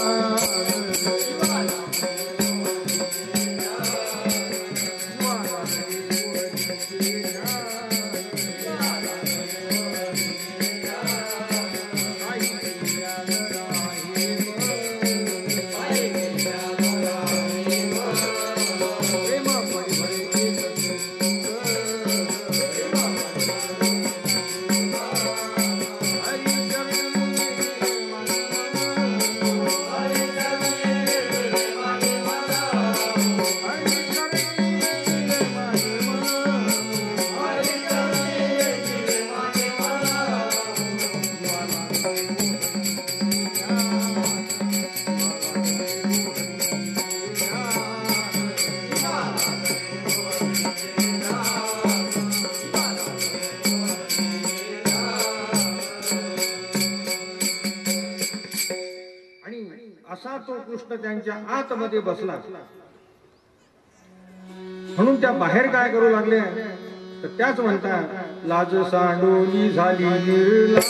असा तो कृष्ण त्यांच्या आतमध्ये बसला. म्हणून त्या बाहेर काय करू लागले, तर त्याच म्हणतात, लाज सांडोली झाली निर्ला,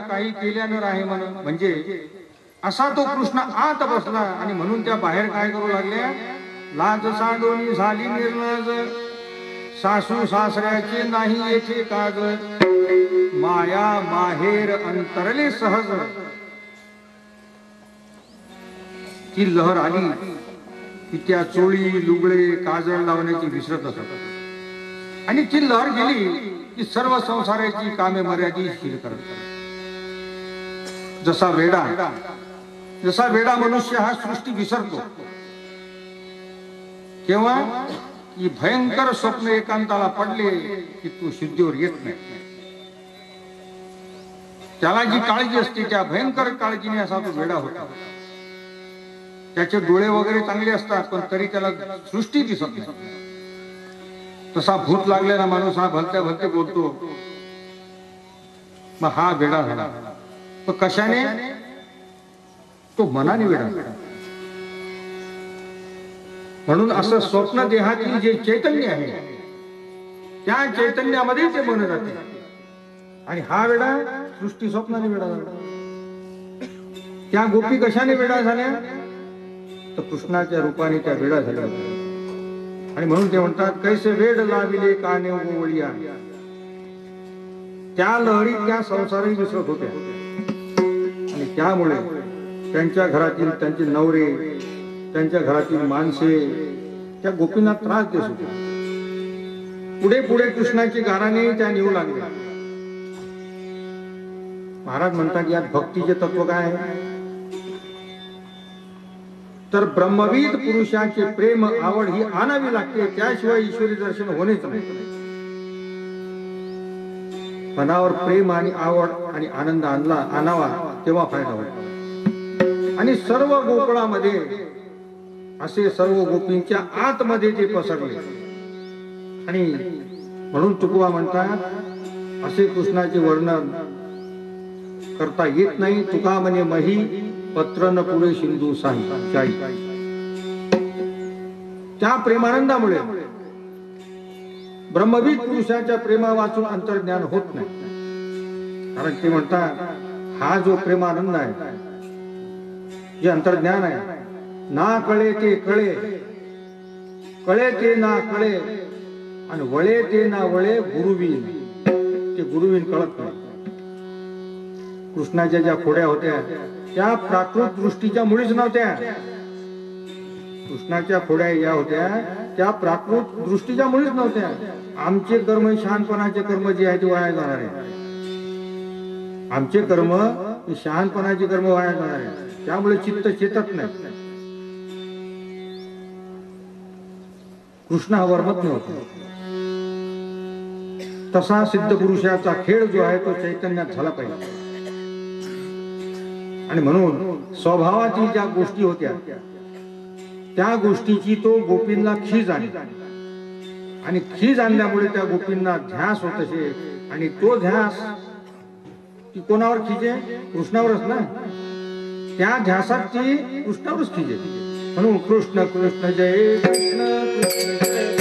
काही केल्यानं राहे म्हणजे असा तो कृष्ण आत बसला. आणि म्हणून त्या बाहेर काय करू लागल्या, लाज सांडोनी झाली निर्लज, सासू सासऱ्याचे नाही येथे काज, माया माहेर अंतरले सहज. ती लहर आली की त्या चोळी लुगडे काजळ लावण्याची विसरत असत, आणि ती लहर गेली की सर्व संसाराची कामे मर्यादित करत. जसा वेडा मनुष्य हा सृष्टी विसरतो केव्हा, की भयंकर स्वप्न एकांताला पडले की तो शुद्धीवर येत नाही. त्याला जी काळजी असते त्या भयंकर काळजीने असा तो वेडा होता. त्याचे डोळे वगैरे चांगले असतात पण तरी त्याला सृष्टी दिसत नाही. तसा भूत लागलेला माणूस हा भलत्या भलते बोलतो, मग हा वेडा झाला. तो कशाने, तो मनाने वेडा. म्हणून असं स्वप्न देहातील जे चैतन्य आहे त्या चैतन्यामध्ये ते मन जाते. आणि हा वेडा सृष्टी स्वप्नाने वेडा झाला. त्या गोपी कशाने वेडा झाल्या, तर कृष्णाच्या रूपाने त्या वेडा झाल्या. आणि म्हणून ते म्हणतात, कैसे वेड लाविले काने ओवळिया. त्या लहरी त्या संसारही विसरत होत्या. आणि त्यामुळे त्यांच्या घरातील त्यांचे नवरे, त्यांच्या घरातील माणसे त्या गोपींना त्रास देत होते. पुढे पुढे कृष्णाची गाराने त्या नेऊ लागल्या. महाराज म्हणतात यात भक्तीचे तत्व काय आहे? तर ब्रह्मविद पुरुषाचे प्रेम आवड ही आणावी लागते, त्याशिवाय ईश्वरी दर्शन होणेच नाही. मनावर प्रेम आणि आवड आणि आनंद आणावा तेव्हा फायदा होतो. आणि सर्व गोकुळामध्ये असे सर्व गोपींच्या आतमध्ये ते पसरले. आणि म्हणून तुकोबा म्हणतात असे कृष्णाचे वर्णन करता येत नाही. तुका म्हणे मही पत्र न पुढे सिंधू साई. त्या प्रेमानंदामुळे ब्रह्मविद पुरुषाच्या प्रेमा वाचून अंतर्ज्ञान होत नाही. कारण ते म्हणतात हा जो प्रेमानंद आहे, जे अंतर्ज्ञान आहे, ना कळे ते कळे, कळे ते ना कळे, आणि वळे ते ना वळे गुरुवीन. ते गुरुवीन कळत नाही. कृष्णाच्या ज्या खोड्या होत्या त्या प्राकृत दृष्टीच्या मुळीच नव्हत्या. कृष्णाच्या खोड्या या होत्या त्या प्राकृत दृष्टीच्या मुळीच नव्हत्या. आमचे कर्म, शहाणपणाचे कर्म जे आहे ते वाया जाणार आहे. आमचे कर्म शहाणपणाचे कर्म वाया जाणार आहे. त्यामुळे चित्त चेतत नाही. कृष्ण हा वर्मत नव्हता. तसा सिद्ध पुरुषाचा खेळ जो आहे तो चैतन्यात झाला पाहिजे. आणि म्हणून स्वभावाची ज्या गोष्टी होत्या त्या गोष्टीची तो गोपींना खीज आणली. आणि खीज आणल्यामुळे त्या गोपींना ध्यास होत असे. आणि तो ध्यास ती कोणावर खीजे? कृष्णावरच ना. त्या ध्यासात ती कृष्णावरच खीजे. म्हणून कृष्ण कृष्ण जय कृष्ण कृष्ण जय.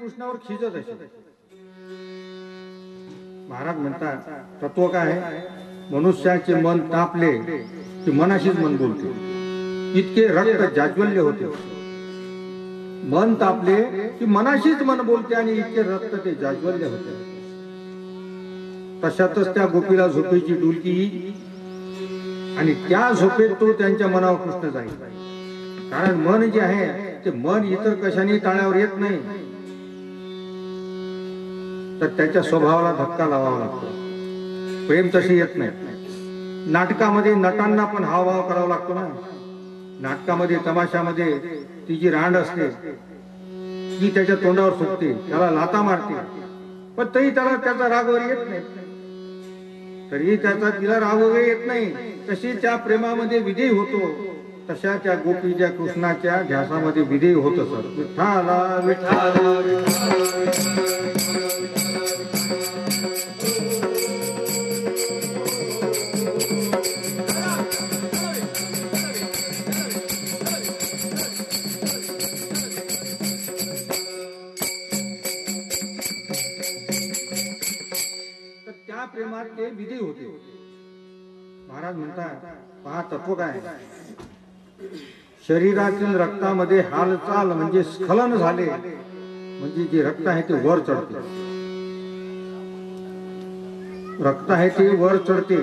कृष्णावर खिजत असे. महाराज म्हणतात तत्व काय आहे? मनुष्याचे मन तापले की मनाशीच मन बोलते. इतके रक्त जाज्वल्य होते. मन तापले की मनाशीच मन बोलते आणि इतके रक्त ते जाज्वल्य होते. तशातच त्या गोपीला झोपेची डुलकी आणि त्या झोपेत तो त्यांच्या मनावर कृष्ण जाईल. कारण मन जे आहे ते मन इतर कशाने ताळ्यावर येत नाही. तर त्याच्या स्वभावाला धक्का लावावा लागतो. प्रेम तशी येत नाही. नाटकामध्ये नटांना पण हावभाव करावा लागतो ना. नाटकामध्ये तमाशामध्ये ती जी रांड असते ती त्याच्या तोंडावर सुटते, त्याला लाथा मारते, पण तरी त्याला त्याचा राग वगैरे येत नाही. तरी त्याचा तिला राग वगैरे येत नाही. तशी त्या प्रेमामध्ये विधेय होतो. तशा त्या गोपीच्या कृष्णाच्या ध्यासामध्ये विधेय होत असत. विठ्ठला विठ्ठला प्रेमात ते विधी होते. महाराज म्हणतात पहा तत्व काय? शरीरातील रक्तामध्ये हालचाल म्हणजे स्खलन झाले म्हणजे जे रक्त आहे ते वर चढते. रक्त आहे ते वर चढते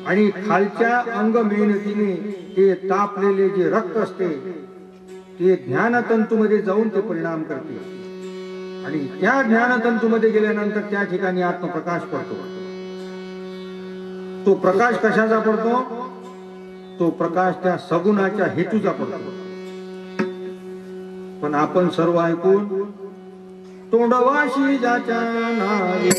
आणि खालच्या अंग मेहनतीने ते तापलेले जे रक्त असते ते ज्ञानतंतूमध्ये जाऊन ते परिणाम करते. आणि त्या ज्ञानतंतूमध्ये गेल्यानंतर त्या ठिकाणी आत्मप्रकाश पडतो. तो प्रकाश कशाचा पडतो? तो प्रकाश त्या सगुणाच्या हेतूचा पडतो. पण आपण सर्व ऐकून तोंडवाशी ज्याच्या नावे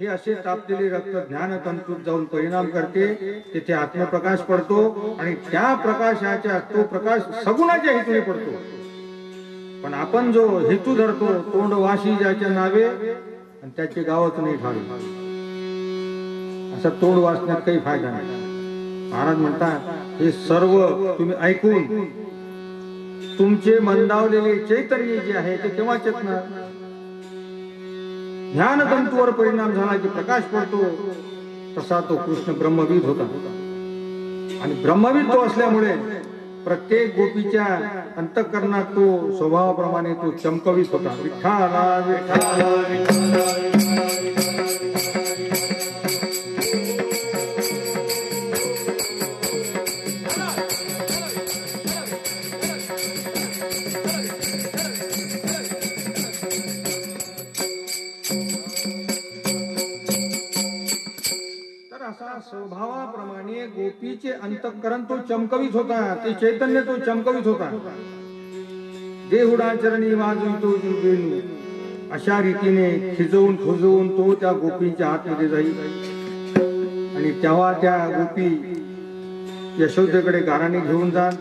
हे असे तापलेले रक्त ज्ञान तंतूत जाऊन परिणाम करते, तिथे आत्मप्रकाश पडतो आणि त्या प्रकाशाच्या तो प्रकाश सगुणाच्या हेतूने पडतो. पण आपण जो हेतू धरतो तोंड वाशी ज्याच्या नावे आणि त्याचे गावच नाही ठावे, असा तोंड वाचण्यात काही फायदा नाही. महाराज म्हणतात हे सर्व तुम्ही ऐकून तुमचे मंदावलेले चैतन्य जे आहे ते केव्हा चेतणार? ज्ञान तंतूवर परिणाम झाला की प्रकाश पडतो. तसा तो कृष्ण ब्रह्मविद होता आणि ब्रह्मविद तो असल्यामुळे प्रत्येक गोपीच्या अंतःकरणात तो स्वभावाप्रमाणे तो चमकवित होता. विठ्ठला विठ्ठला स्वभावाप्रमाणे गोपीचे अंतःकरण तो चमकवित होता, ते चैतन्य तो चमकवित होता. देहुडाचरणी वाजवितो वेणू, अशा रीतीने खिजवून खुजवून तो त्या गोपींच्या आतमध्ये जाईल. आणि तेव्हा त्या गोपी यशोदेकडे गाराणी घेऊन जात,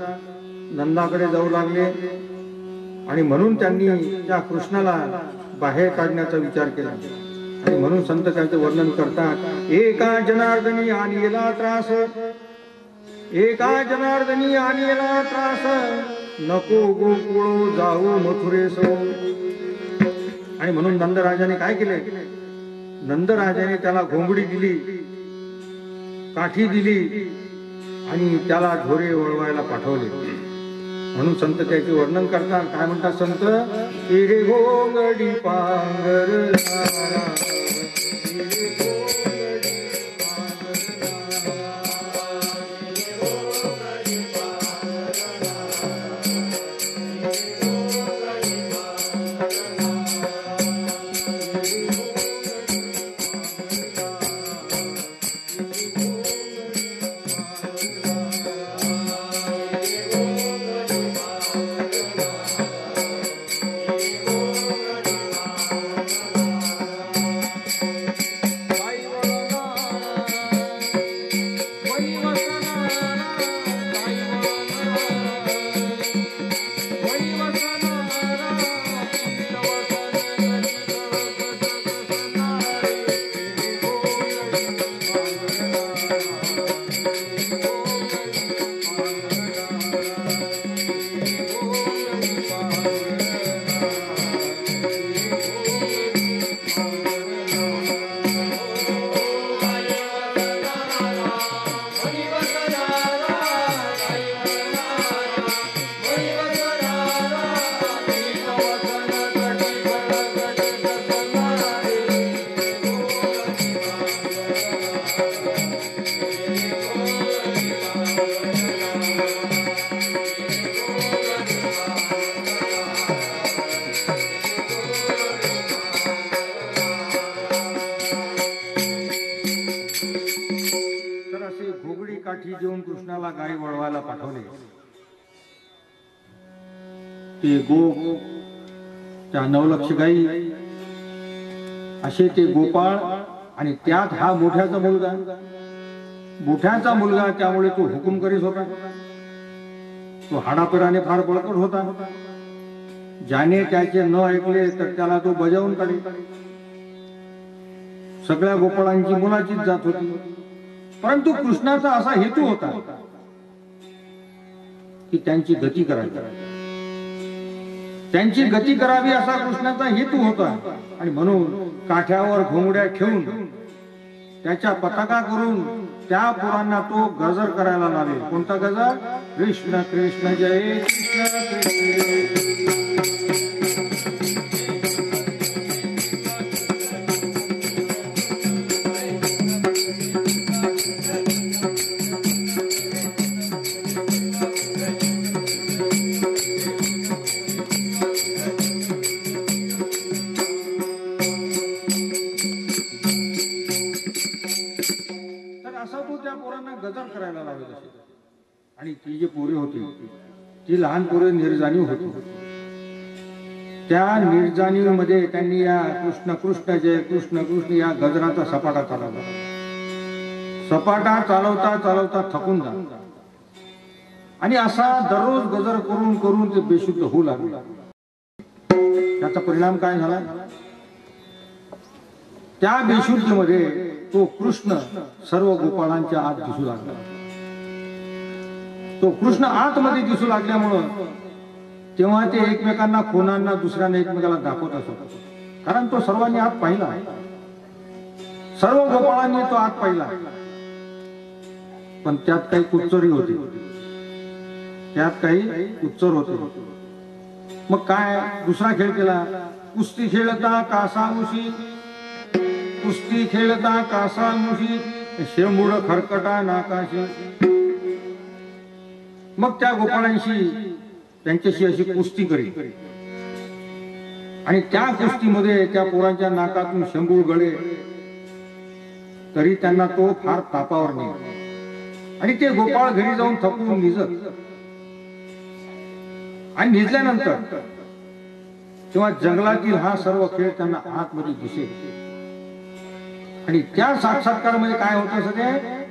नंदाकडे जाऊ लागले आणि म्हणून त्यांनी त्या कृष्णाला बाहेर काढण्याचा विचार केला. आणि म्हणून संत त्यांचे वर्णन करतात, एका जनार्दनी आणलेला त्रास, एका जनार्दनी आणलेला त्रास, नको गोकुळ जाऊ मथुरेस. आणि म्हणून नंदराजाने काय केले? नंदराजाने त्याला घोंगडी दिली, काठी दिली आणि त्याला ढोरे वळवायला पाठवले. म्हणून संत त्याचे वर्णन करतात. काय म्हणतात संत? रे घोंगडी पांगर देऊन कृष्णाला गाई वळवायला पाठवले. ते गो त्या 9 लक्ष गाई असे ते गोपाळ आणि त्यात हा मोठ्याचा मुलगा त्यामुळे तो हुकूम करीत होता. तो हाडापिराने फार बळकट होता. ज्याने त्याचे न ऐकले तर त्याला तो बजावून काढे. सगळ्या गोपाळांची मुलाचीच जात होती. परंतु कृष्णाचा असा हेतू होता की त्यांची गती करायची, त्यांची गती करावी असा कृष्णाचा हेतू होता आणि म्हणून काठ्यावर घोंगड्या ठेवून त्याच्या पताका करून त्या पोरांना तो गजर करायला लावे. कोणता गजर? कृष्ण कृष्ण जय कृष्ण कृष्ण. गजर करायला लावत असे. आणि ती जी पोरे होती ती लहान पोरे निर्जाणीव होती. त्या निर्जाणीमध्ये त्यांनी या कृष्ण कृष्ण जय कृष्ण कृष्ण या गजराचा सपाटा चालवला. सपाटा चालवता चालवता थकून जा आणि असा दररोज गजर करून करून ते बेशुद्ध होऊ लागले. त्याचा परिणाम काय झाला? त्या बेशुद्धीमध्ये तो कृष्ण सर्व गोपाळांच्या आत दिसू लागला. तो कृष्ण आतमध्ये दिसू लागल्यामुळं तेव्हा ते एकमेकांना कोणांना दुसऱ्यांना एकमेकाला दाखवत असत. कारण तो सर्वांनी आत पाहिला, सर्व गोपाळांनी तो आत पाहिला. पण त्यात काही कुच्चरी होती, त्यात काही कुच्चर होते. मग काय दुसरा खेळ केला. कुस्ती खेळता कासामुशी, कुस्ती खेळता कासामुशी, शेंबुड खरकटा नाकाशी. मग त्या गोपाळांशी त्यांच्याशी अशी कुस्ती करी आणि त्या कुस्तीमध्ये त्या पोरांच्या नाकातून शेंबूळ गळे तरी त्यांना तो फार तापावर नाही. आणि ते गोपाळ घरी जाऊन थकून निजत आणि निजल्यानंतर तेव्हा जंगलातील हा सर्व खेळ त्यांना आतमध्ये दिसे. आणि त्या साक्षात्कारामध्ये काय होतं सगळे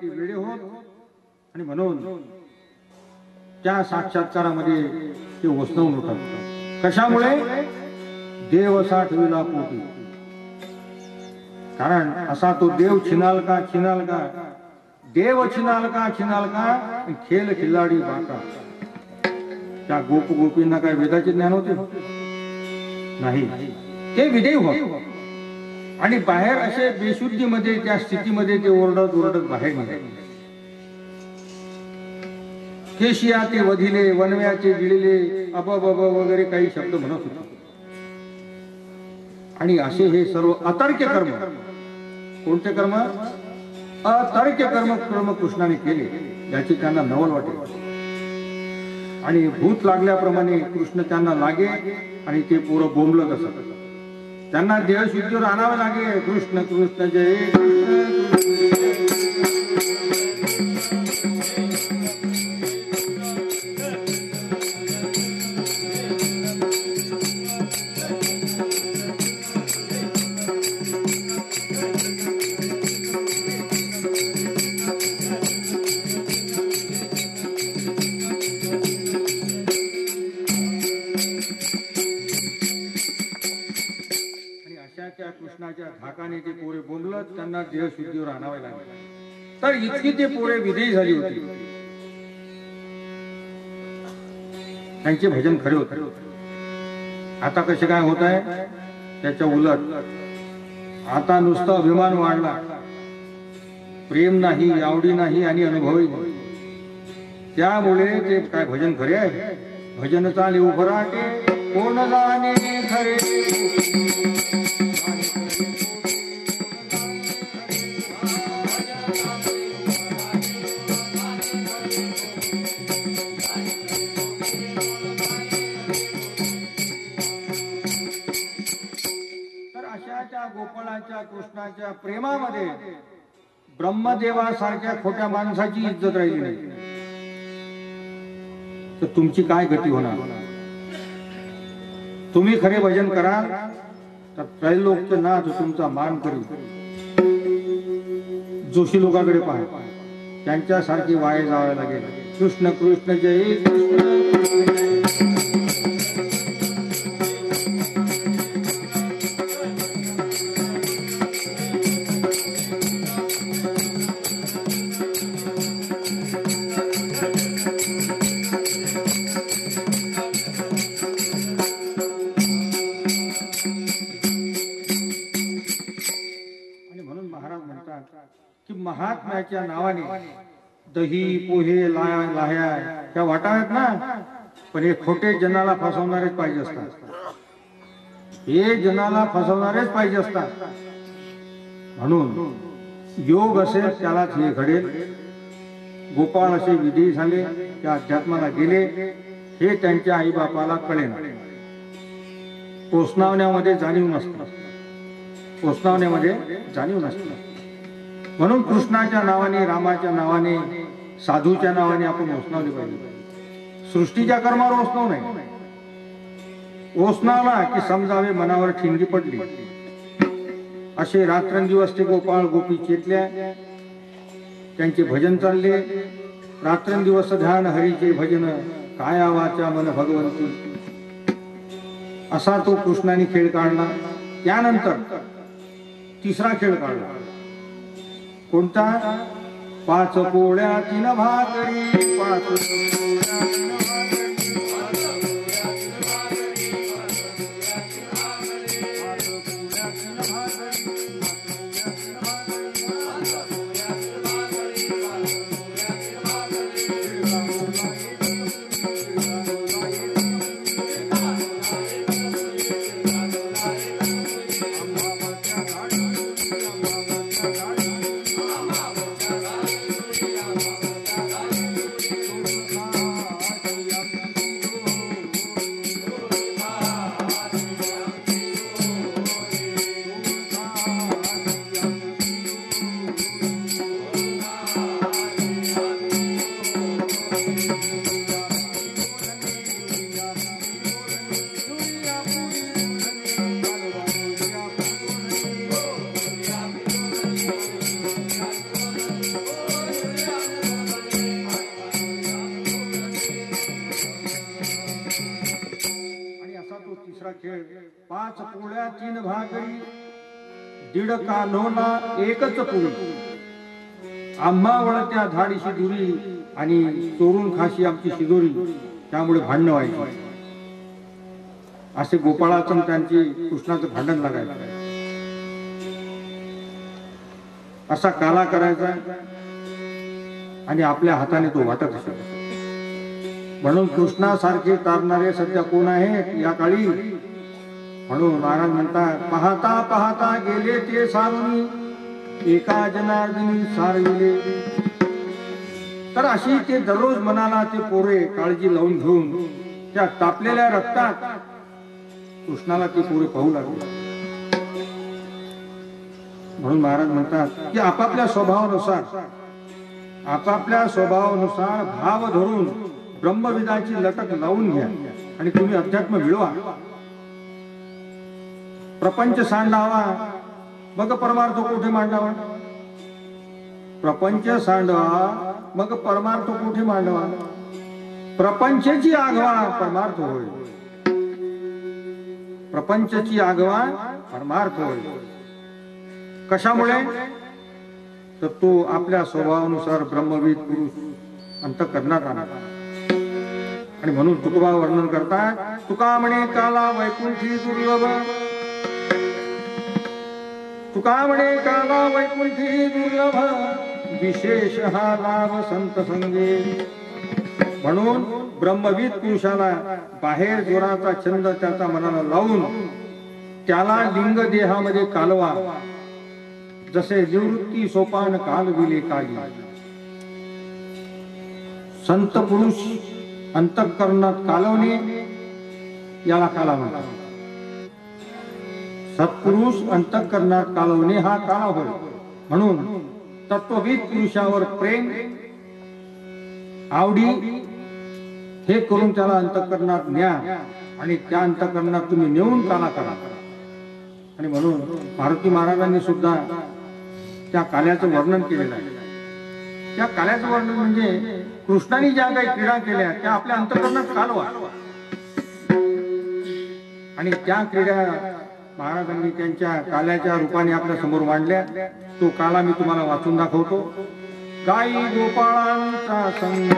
वेळे होत. आणि म्हणून त्या साक्षात्कारामध्ये ते वसवून उठत. कशामुळे? देव साठविला पोटी. कारण असा तो देव छिनाल का छिनाल का, देव छिनाल का छिनाल का, खेळ खिलाडी बाका. त्या गोप गोपींना काय वेदाचे ज्ञान होते? नाही, ते विदेव होत. आणि बाहेर असे बेशुद्धीमध्ये त्या स्थितीमध्ये ते ओरडत ओरडत बाहेर निघाले. केशिया ते वधिले, वनव्याचे गिळले, अबब वगैरे काही शब्द म्हणत होते. आणि असे हे सर्व अतर्क्य कर्म. कोणते कर्म? अतर्क्य कर्म कृष्णाने केले, याची त्यांना नवल वाटे. आणि भूत लागल्याप्रमाणे कृष्ण त्यांना लागे आणि ते पोरं बोंबलत असत. त्यांना देहशुद्धीवर आणावं लागे. कृष्ण कृष्ण जय कृष्णाच्या धाकाने ते पोरे बोंबलत त्यांना देहशुद्धीवर आणावे लागले. तर इतकी ते पोरे विधेयी झाली होती. त्यांचे भजन खरे होते. आता कसे काय होत आहे? त्याच्या उलट आता नुसता अभिमान वाढला, प्रेम नाही, आवडी नाही आणि अनुभवही नाही. त्यामुळे ते काय भजन खरे आहे भजन चाले उभराटे कोण जाणे खरे तर अशा त्या गोपाळाच्या कृष्णाच्या प्रेमामध्ये ब्रह्मदेवासारख्या खोट्या माणसाची इज्जत राहिली नाही तर तुमची काय गती होणार? तुम्ही खरे भजन कराल तर त्रैलोक्यनाथ तुमचा मान करील. जोशी लोकांकडे पहा, त्यांच्यासारखी वाया जावे लागेल. कृष्ण कृष्ण जय कृष्ण. की महात्म्याच्या नावाने दही पोहे लाह्या त्या वाटाव्यात ना, पण हे खोटे जनाला फसवणारेच पाहिजे असतात. हे जनाला फसवणारेच पाहिजे असतात. म्हणून योग असेल त्यालाच हे घडेल. गोपाळ असे विधी झाले, त्या अध्यात्माला गेले, हे त्यांच्या आई बापाला कळेना. पोचनावण्यामध्ये जाणीव नसतं, पोचनावण्यामध्ये जाणीव नसतं. म्हणून कृष्णाच्या नावाने, रामाच्या नावाने, साधूच्या नावाने आपण ओसनावले पाहिजे. सृष्टीच्या कर्मावर ओसनाव नाही. ओसनावला की समजावे मनावर ठिणगी पडली. असे रात्रंदिवस ते गोपाळ गोपी चेतल्या, त्यांचे भजन चालले. रात्रंदिवस ध्यान हरीचे भजन, काया वाचा मन भगवंती. असा तो कृष्णाने खेळ काढला. त्यानंतर तिसरा खेळ काढला. कोणता? 5 पोळ्या 3 भाकरी. 5 पोळ्या 3 भाकरी. तिसरा खेळ 5 पोळ्या 3 भाकरी. 1.5 कान्होला 1च पोळी. आम्हा वळत्या धाडीशी दुरी आणि चोरून खाशी आमची शिदोरी. त्यामुळे भांडण व्हायची. असे गोपाळाचं त्यांची कृष्णाचं भांडण लागायचं. असा काला करायचा आणि आपल्या हाताने तो वाटत असायचा. म्हणून कृष्णासारखे तारणारे सध्या कोण आहेत या काळी? म्हणून महाराज म्हणतात, पाहता पाहता गेले ते सारुनी, एका जनार्दनी सारविले. तर अशी ते दररोज मनाला ते पोरे काळजी लावून घेऊन त्या तापलेल्या रक्तात कृष्णाला ते पोरे पाहू लागले. म्हणून महाराज म्हणतात की आपापल्या स्वभावानुसार भाव धरून ब्रह्मविदाची लटक लावून घ्या आणि तुम्ही अध्यात्म मिळवा. प्रपंच सांडावा मग परमार्थ कोठे मांडावा. प्रपंच सांडावा मग परमार्थ कोठे मांडावा. प्रपंचची आगवा परमार्थ होय. प्रपंचची आगवा परमार्थ होय. कशामुळे? तर तो आपल्या स्वभावानुसार ब्रह्मविद पुरुष अंतःकरणात राहणार. आणि म्हणून तुकोबा वर्णन करतात, तुका म्हणे काला वैकुंठी दुर्लभ. तुका म्हणे काला वैकुंठी दुर्लभ, विशेष हा लाभ संत संगे. म्हणून ब्रह्मविद पुरुषाला बाहेर जोराचा छंद त्याचा मनाला लावून त्याला लिंग देहामध्ये कालवा, जसे निवृत्ती सोपान कालविले काली. संत पुरुष अंतःकरणात कालवणे याला काला म्हणतात. सत्पुरुष अंतःकरणात कालवणे हा काळा होय. म्हणून तत्वविद पुरुषावर प्रेम आवडी हे करून त्याला अंतःकरणात न्या आणि त्या अंतःकरणात तुम्ही नेऊन काला करा. आणि म्हणून मारुती महाराजांनी सुद्धा त्या काल्याचं वर्णन केलेलं आहे. त्या काल्याचं वर्णन म्हणजे कृष्णाने ज्या काही क्रीडा केल्या त्या आपल्या अंतःकरणात कालवा. आणि त्या क्रीडा महाराजांनी त्यांच्या काल्याच्या रूपाने आपल्या समोर मांडल्या. तो काला मी तुम्हाला वाचून दाखवतो. गाई गोपाळांचा संग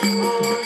Oh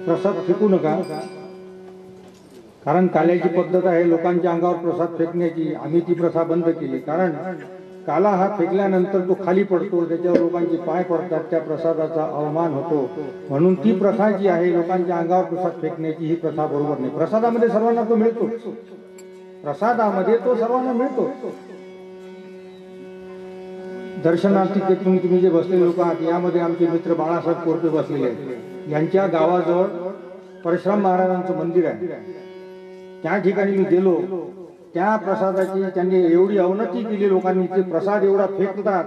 प्रसाद फेकू नका, कारण काल्याची पद्धत आहे लोकांच्या अंगावर प्रसाद फेकण्याची. आम्ही ती प्रथा बंद केली, कारण काला हा फेकल्यानंतर तो खाली पडतो, त्याच्यावर लोकांचे पाय पडतात, त्या प्रसादाचा अवमान होतो. म्हणून ती प्रथा जी आहे लोकांच्या अंगावर प्रसाद फेकण्याची, ही प्रथा बरोबर नाही. प्रसादामध्ये सर्वांना तो मिळतो, प्रसादामध्ये तो सर्वांना मिळतो. दर्शनार्थीतून तुम्ही जे बसलेले लोक आहात, यामध्ये आमचे मित्र बाळासाहेब कोरपे बसलेले आहेत. यांच्या गावाजवळ परशुराम महाराजांचं मंदिर आहे. त्या ठिकाणी मी गेलो, त्या प्रसादाची त्यांनी एवढी अवनती केली लोकांनी. ते प्रसाद एवढा फेकतात,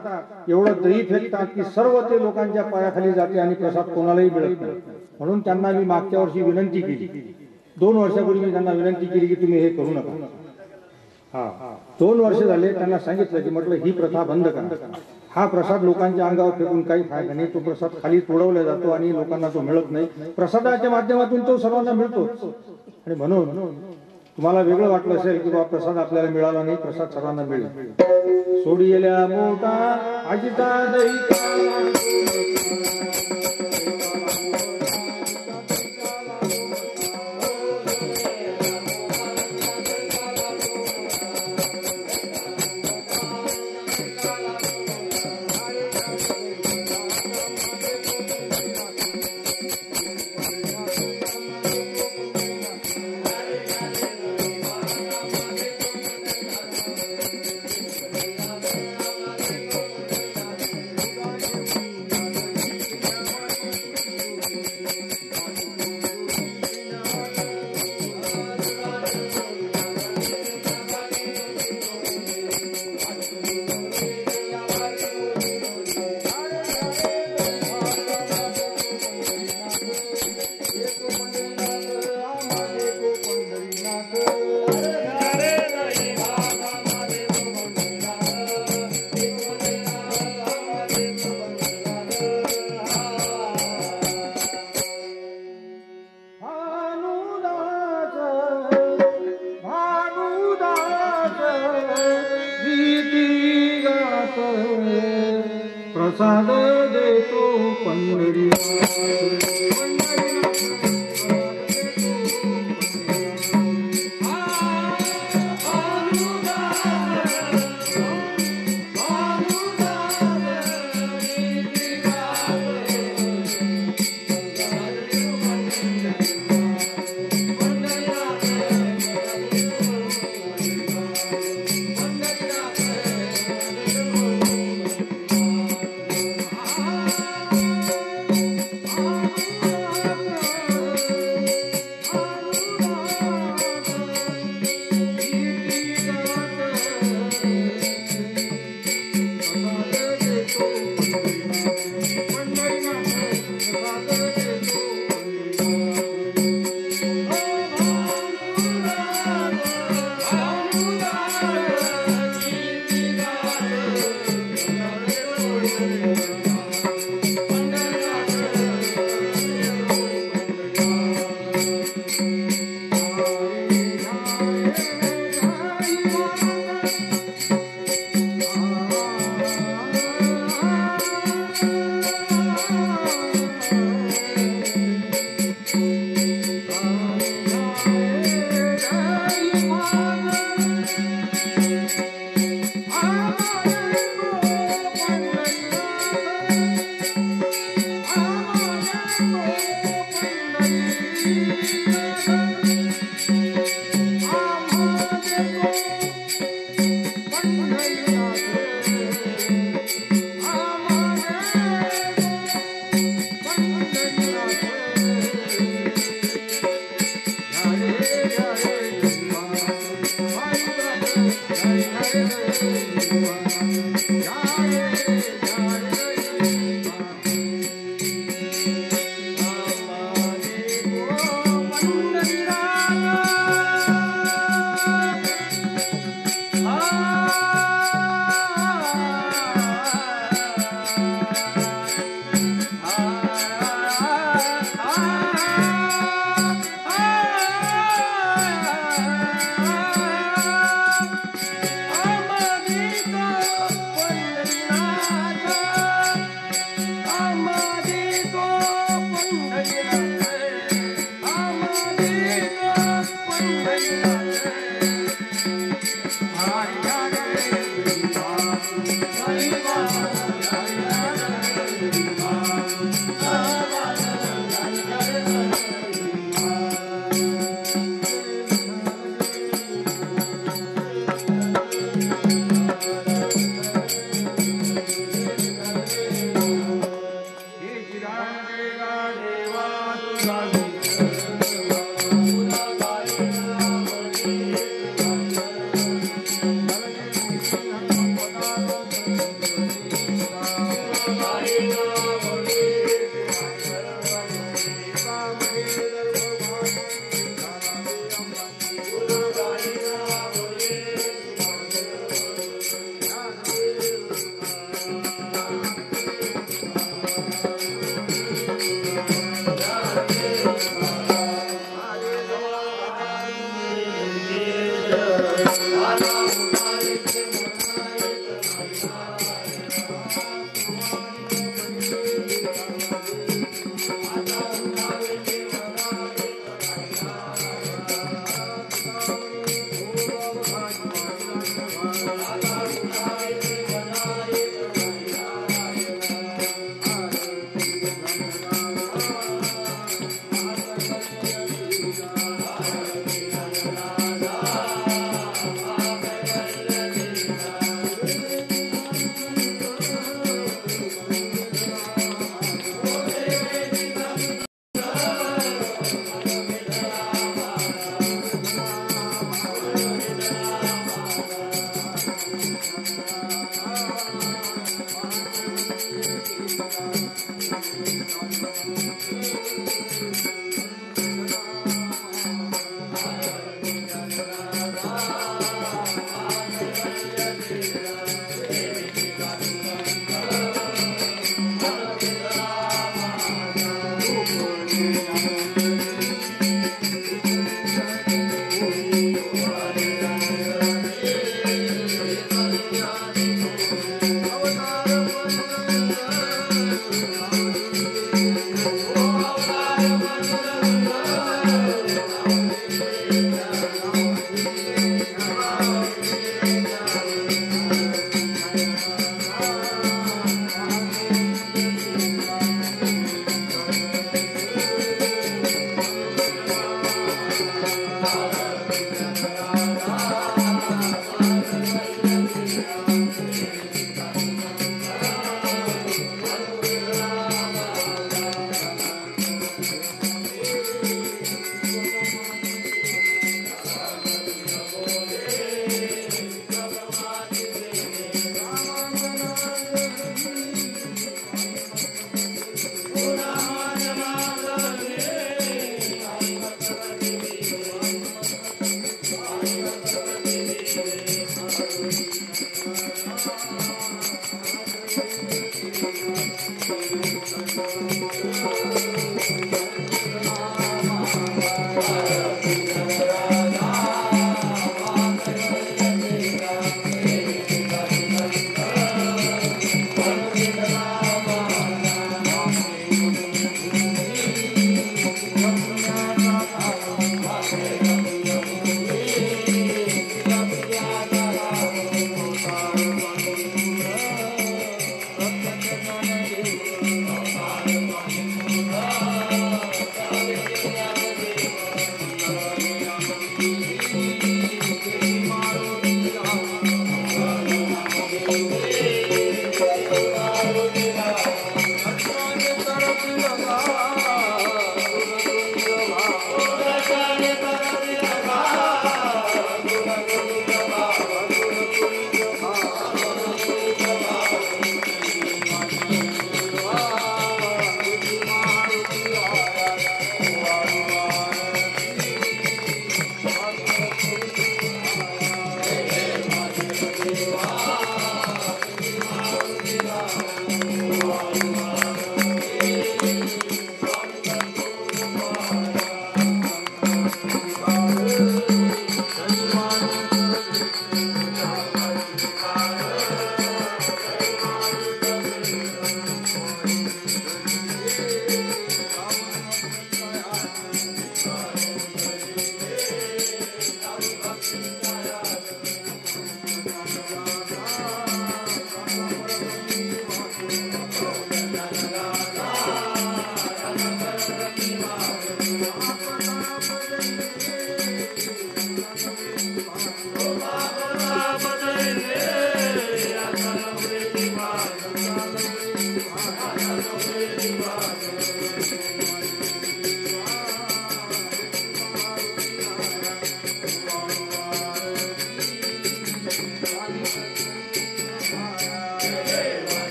एवढं दही फेकतात की सर्व ते लोकांच्या पायाखाली जाते आणि प्रसाद कोणालाही मिळत नाही. म्हणून त्यांना मी मागच्या वर्षी विनंती केली, 2 वर्षापूर्वी मी त्यांना विनंती केली की तुम्ही हे करू नका. 2 वर्ष झाले त्यांना सांगितलं की म्हटलं ही प्रथा बंद करा. हा प्रसाद लोकांच्या अंगावर फेकून काही फायदा नाही. तो प्रसाद खाली तोडवला जातो आणि लोकांना तो मिळत नाही. प्रसादाच्या माध्यमातून तो सर्वांना मिळतो. आणि म्हणून तुम्हाला वेगळं वाटलं असेल की बाबा प्रसाद आपल्याला मिळाला नाही, प्रसाद सर्वांना मिळेल. सोडी गेल्या मोठा आजीचा प्रसाद देतो पंढरी.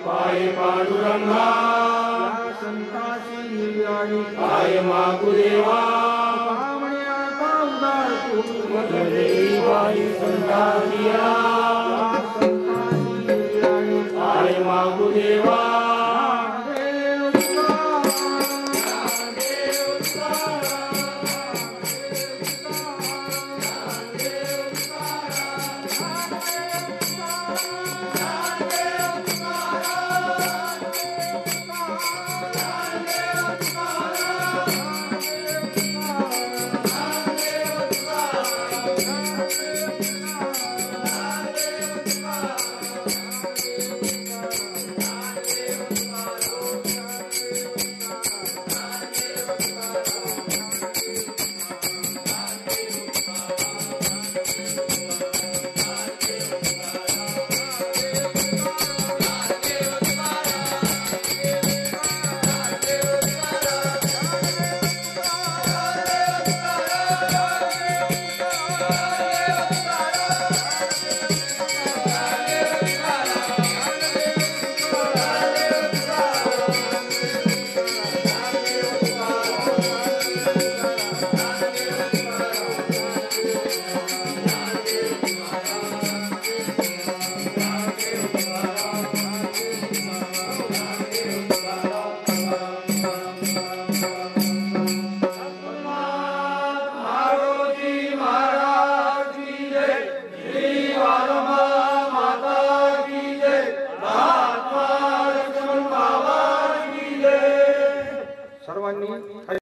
पाय पांडुरंगा संताची निर्याणी पाय मागुदेवा पावणे आता उदार तू देवी पाय संतानिया संताची निर्याणी पाय मागुदेवा सर्वांनी